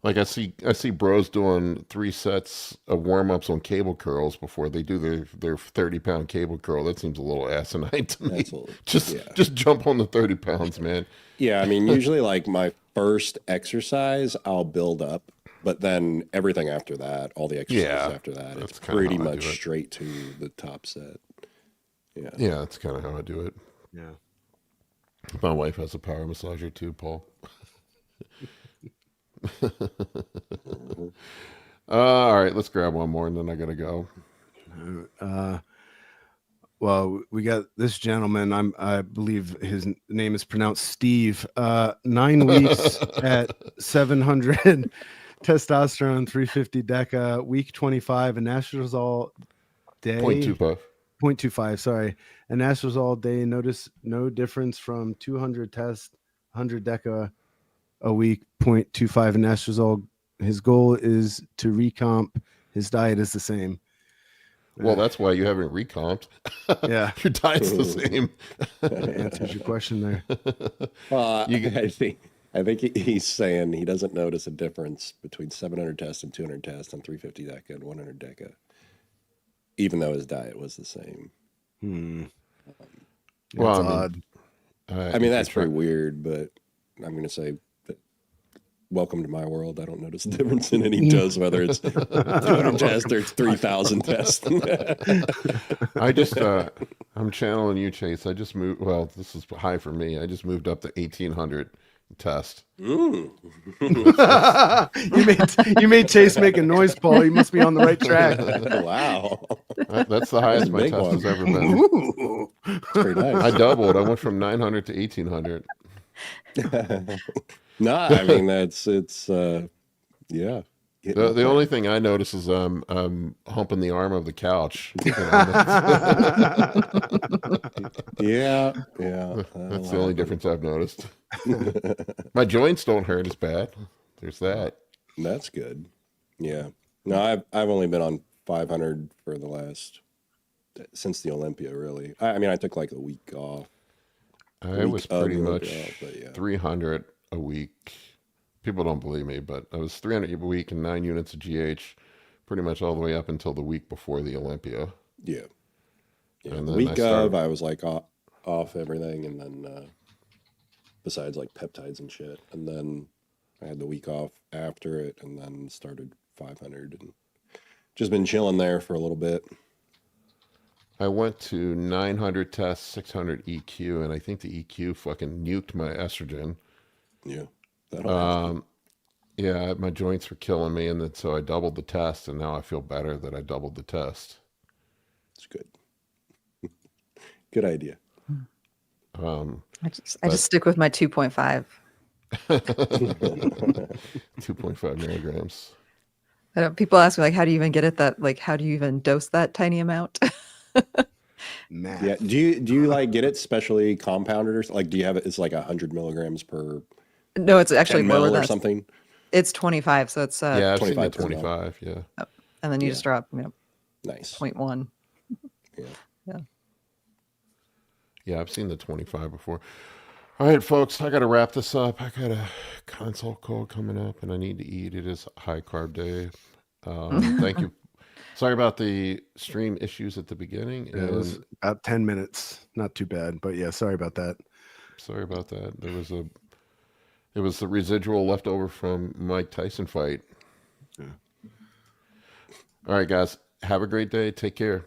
I see bros doing 3 sets of warm-ups on cable curls before they do their 30-pound cable curl. That seems a little asinine to me. Just jump on the 30 pounds, man. Yeah, I mean, usually my first exercise, I'll build up, but then everything after that, all the exercises after that, it's pretty much straight to the top set. Yeah, that's kind of how I do it. Yeah. My wife has a power massager too, Paul. All right, let's grab one more, and then I gotta go. Well, we got this gentleman. I believe his name is pronounced Steve. 9 weeks at 700 testosterone, 350 Deca, week 25, and Anastrozole day 0.25. Sorry, and Anastrozole day. Notice no difference from 200 test, 100 Deca a week, 0.25 Anastrozole. His goal is to recomp. His diet is the same. Well, that's why you haven't recomped. Yeah. Your diet's the same. That answers your question there. I think he's saying he doesn't notice a difference between 700 tests and 200 tests and 350 Deca and 100 Deca, even though his diet was the same. Well, odd. I mean, that's pretty weird, but I'm going to say, welcome to my world. I don't notice a difference in any dose, whether it's 200 tests or it's 3,000 tests. I'm channeling you, Chase. I just moved. Well, this is high for me. I just moved up to 1,800 test. You made Chase make a noise, Paul. You must be on the right track. Wow. That's the highest my test has ever been. Ooh. Pretty nice. I doubled. I went from 900 to 1,800. No, I mean, it's yeah. The only thing I notice is I'm humping the arm of the couch. You know, Yeah. that's the only difference I've noticed. My joints don't hurt as bad. There's that. That's good. Yeah. No, I've only been on 500 for the last since the Olympia. Really. I mean, I took like a week off. I was pretty much but yeah. 300 a week. People don't believe me, but I was 300 a week and 9 units of GH, pretty much all the way up until the week before the Olympia. Yeah. And The then week of, I was like off everything, and then besides like peptides and shit, and then I had the week off after it, and then started 500, and just been chilling there for a little bit. I went to 900 tests, 600 EQ, and I think the EQ fucking nuked my estrogen. Yeah. That'll Yeah, my joints were killing me, and then so I doubled the test, and now I feel better that I doubled the test. It's good. Good idea. I just stick with my 2.5. 2.5 milligrams. People ask me like, how do you even get it that, like, how do you even dose that tiny amount? Math. Yeah. Do you like get it specially compounded, or like do you have it? It's like 100 milligrams per No, it's actually 10 lower mil than or that. something. It's 25, so it's Yeah, I've seen the 25 per mil. 25, yeah. and then you just drop, Nice. 0.1. Yeah. Yeah, I've seen the 25 before. All right, folks, I got to wrap this up. I got a consult call coming up, and I need to eat. It is a high carb day. Thank you. Sorry about the stream issues at the beginning. Yeah, it was about 10 minutes. Not too bad, but yeah, sorry about that. Sorry about that. It was the residual left over from Mike Tyson fight. Yeah. All right, guys. Have a great day. Take care.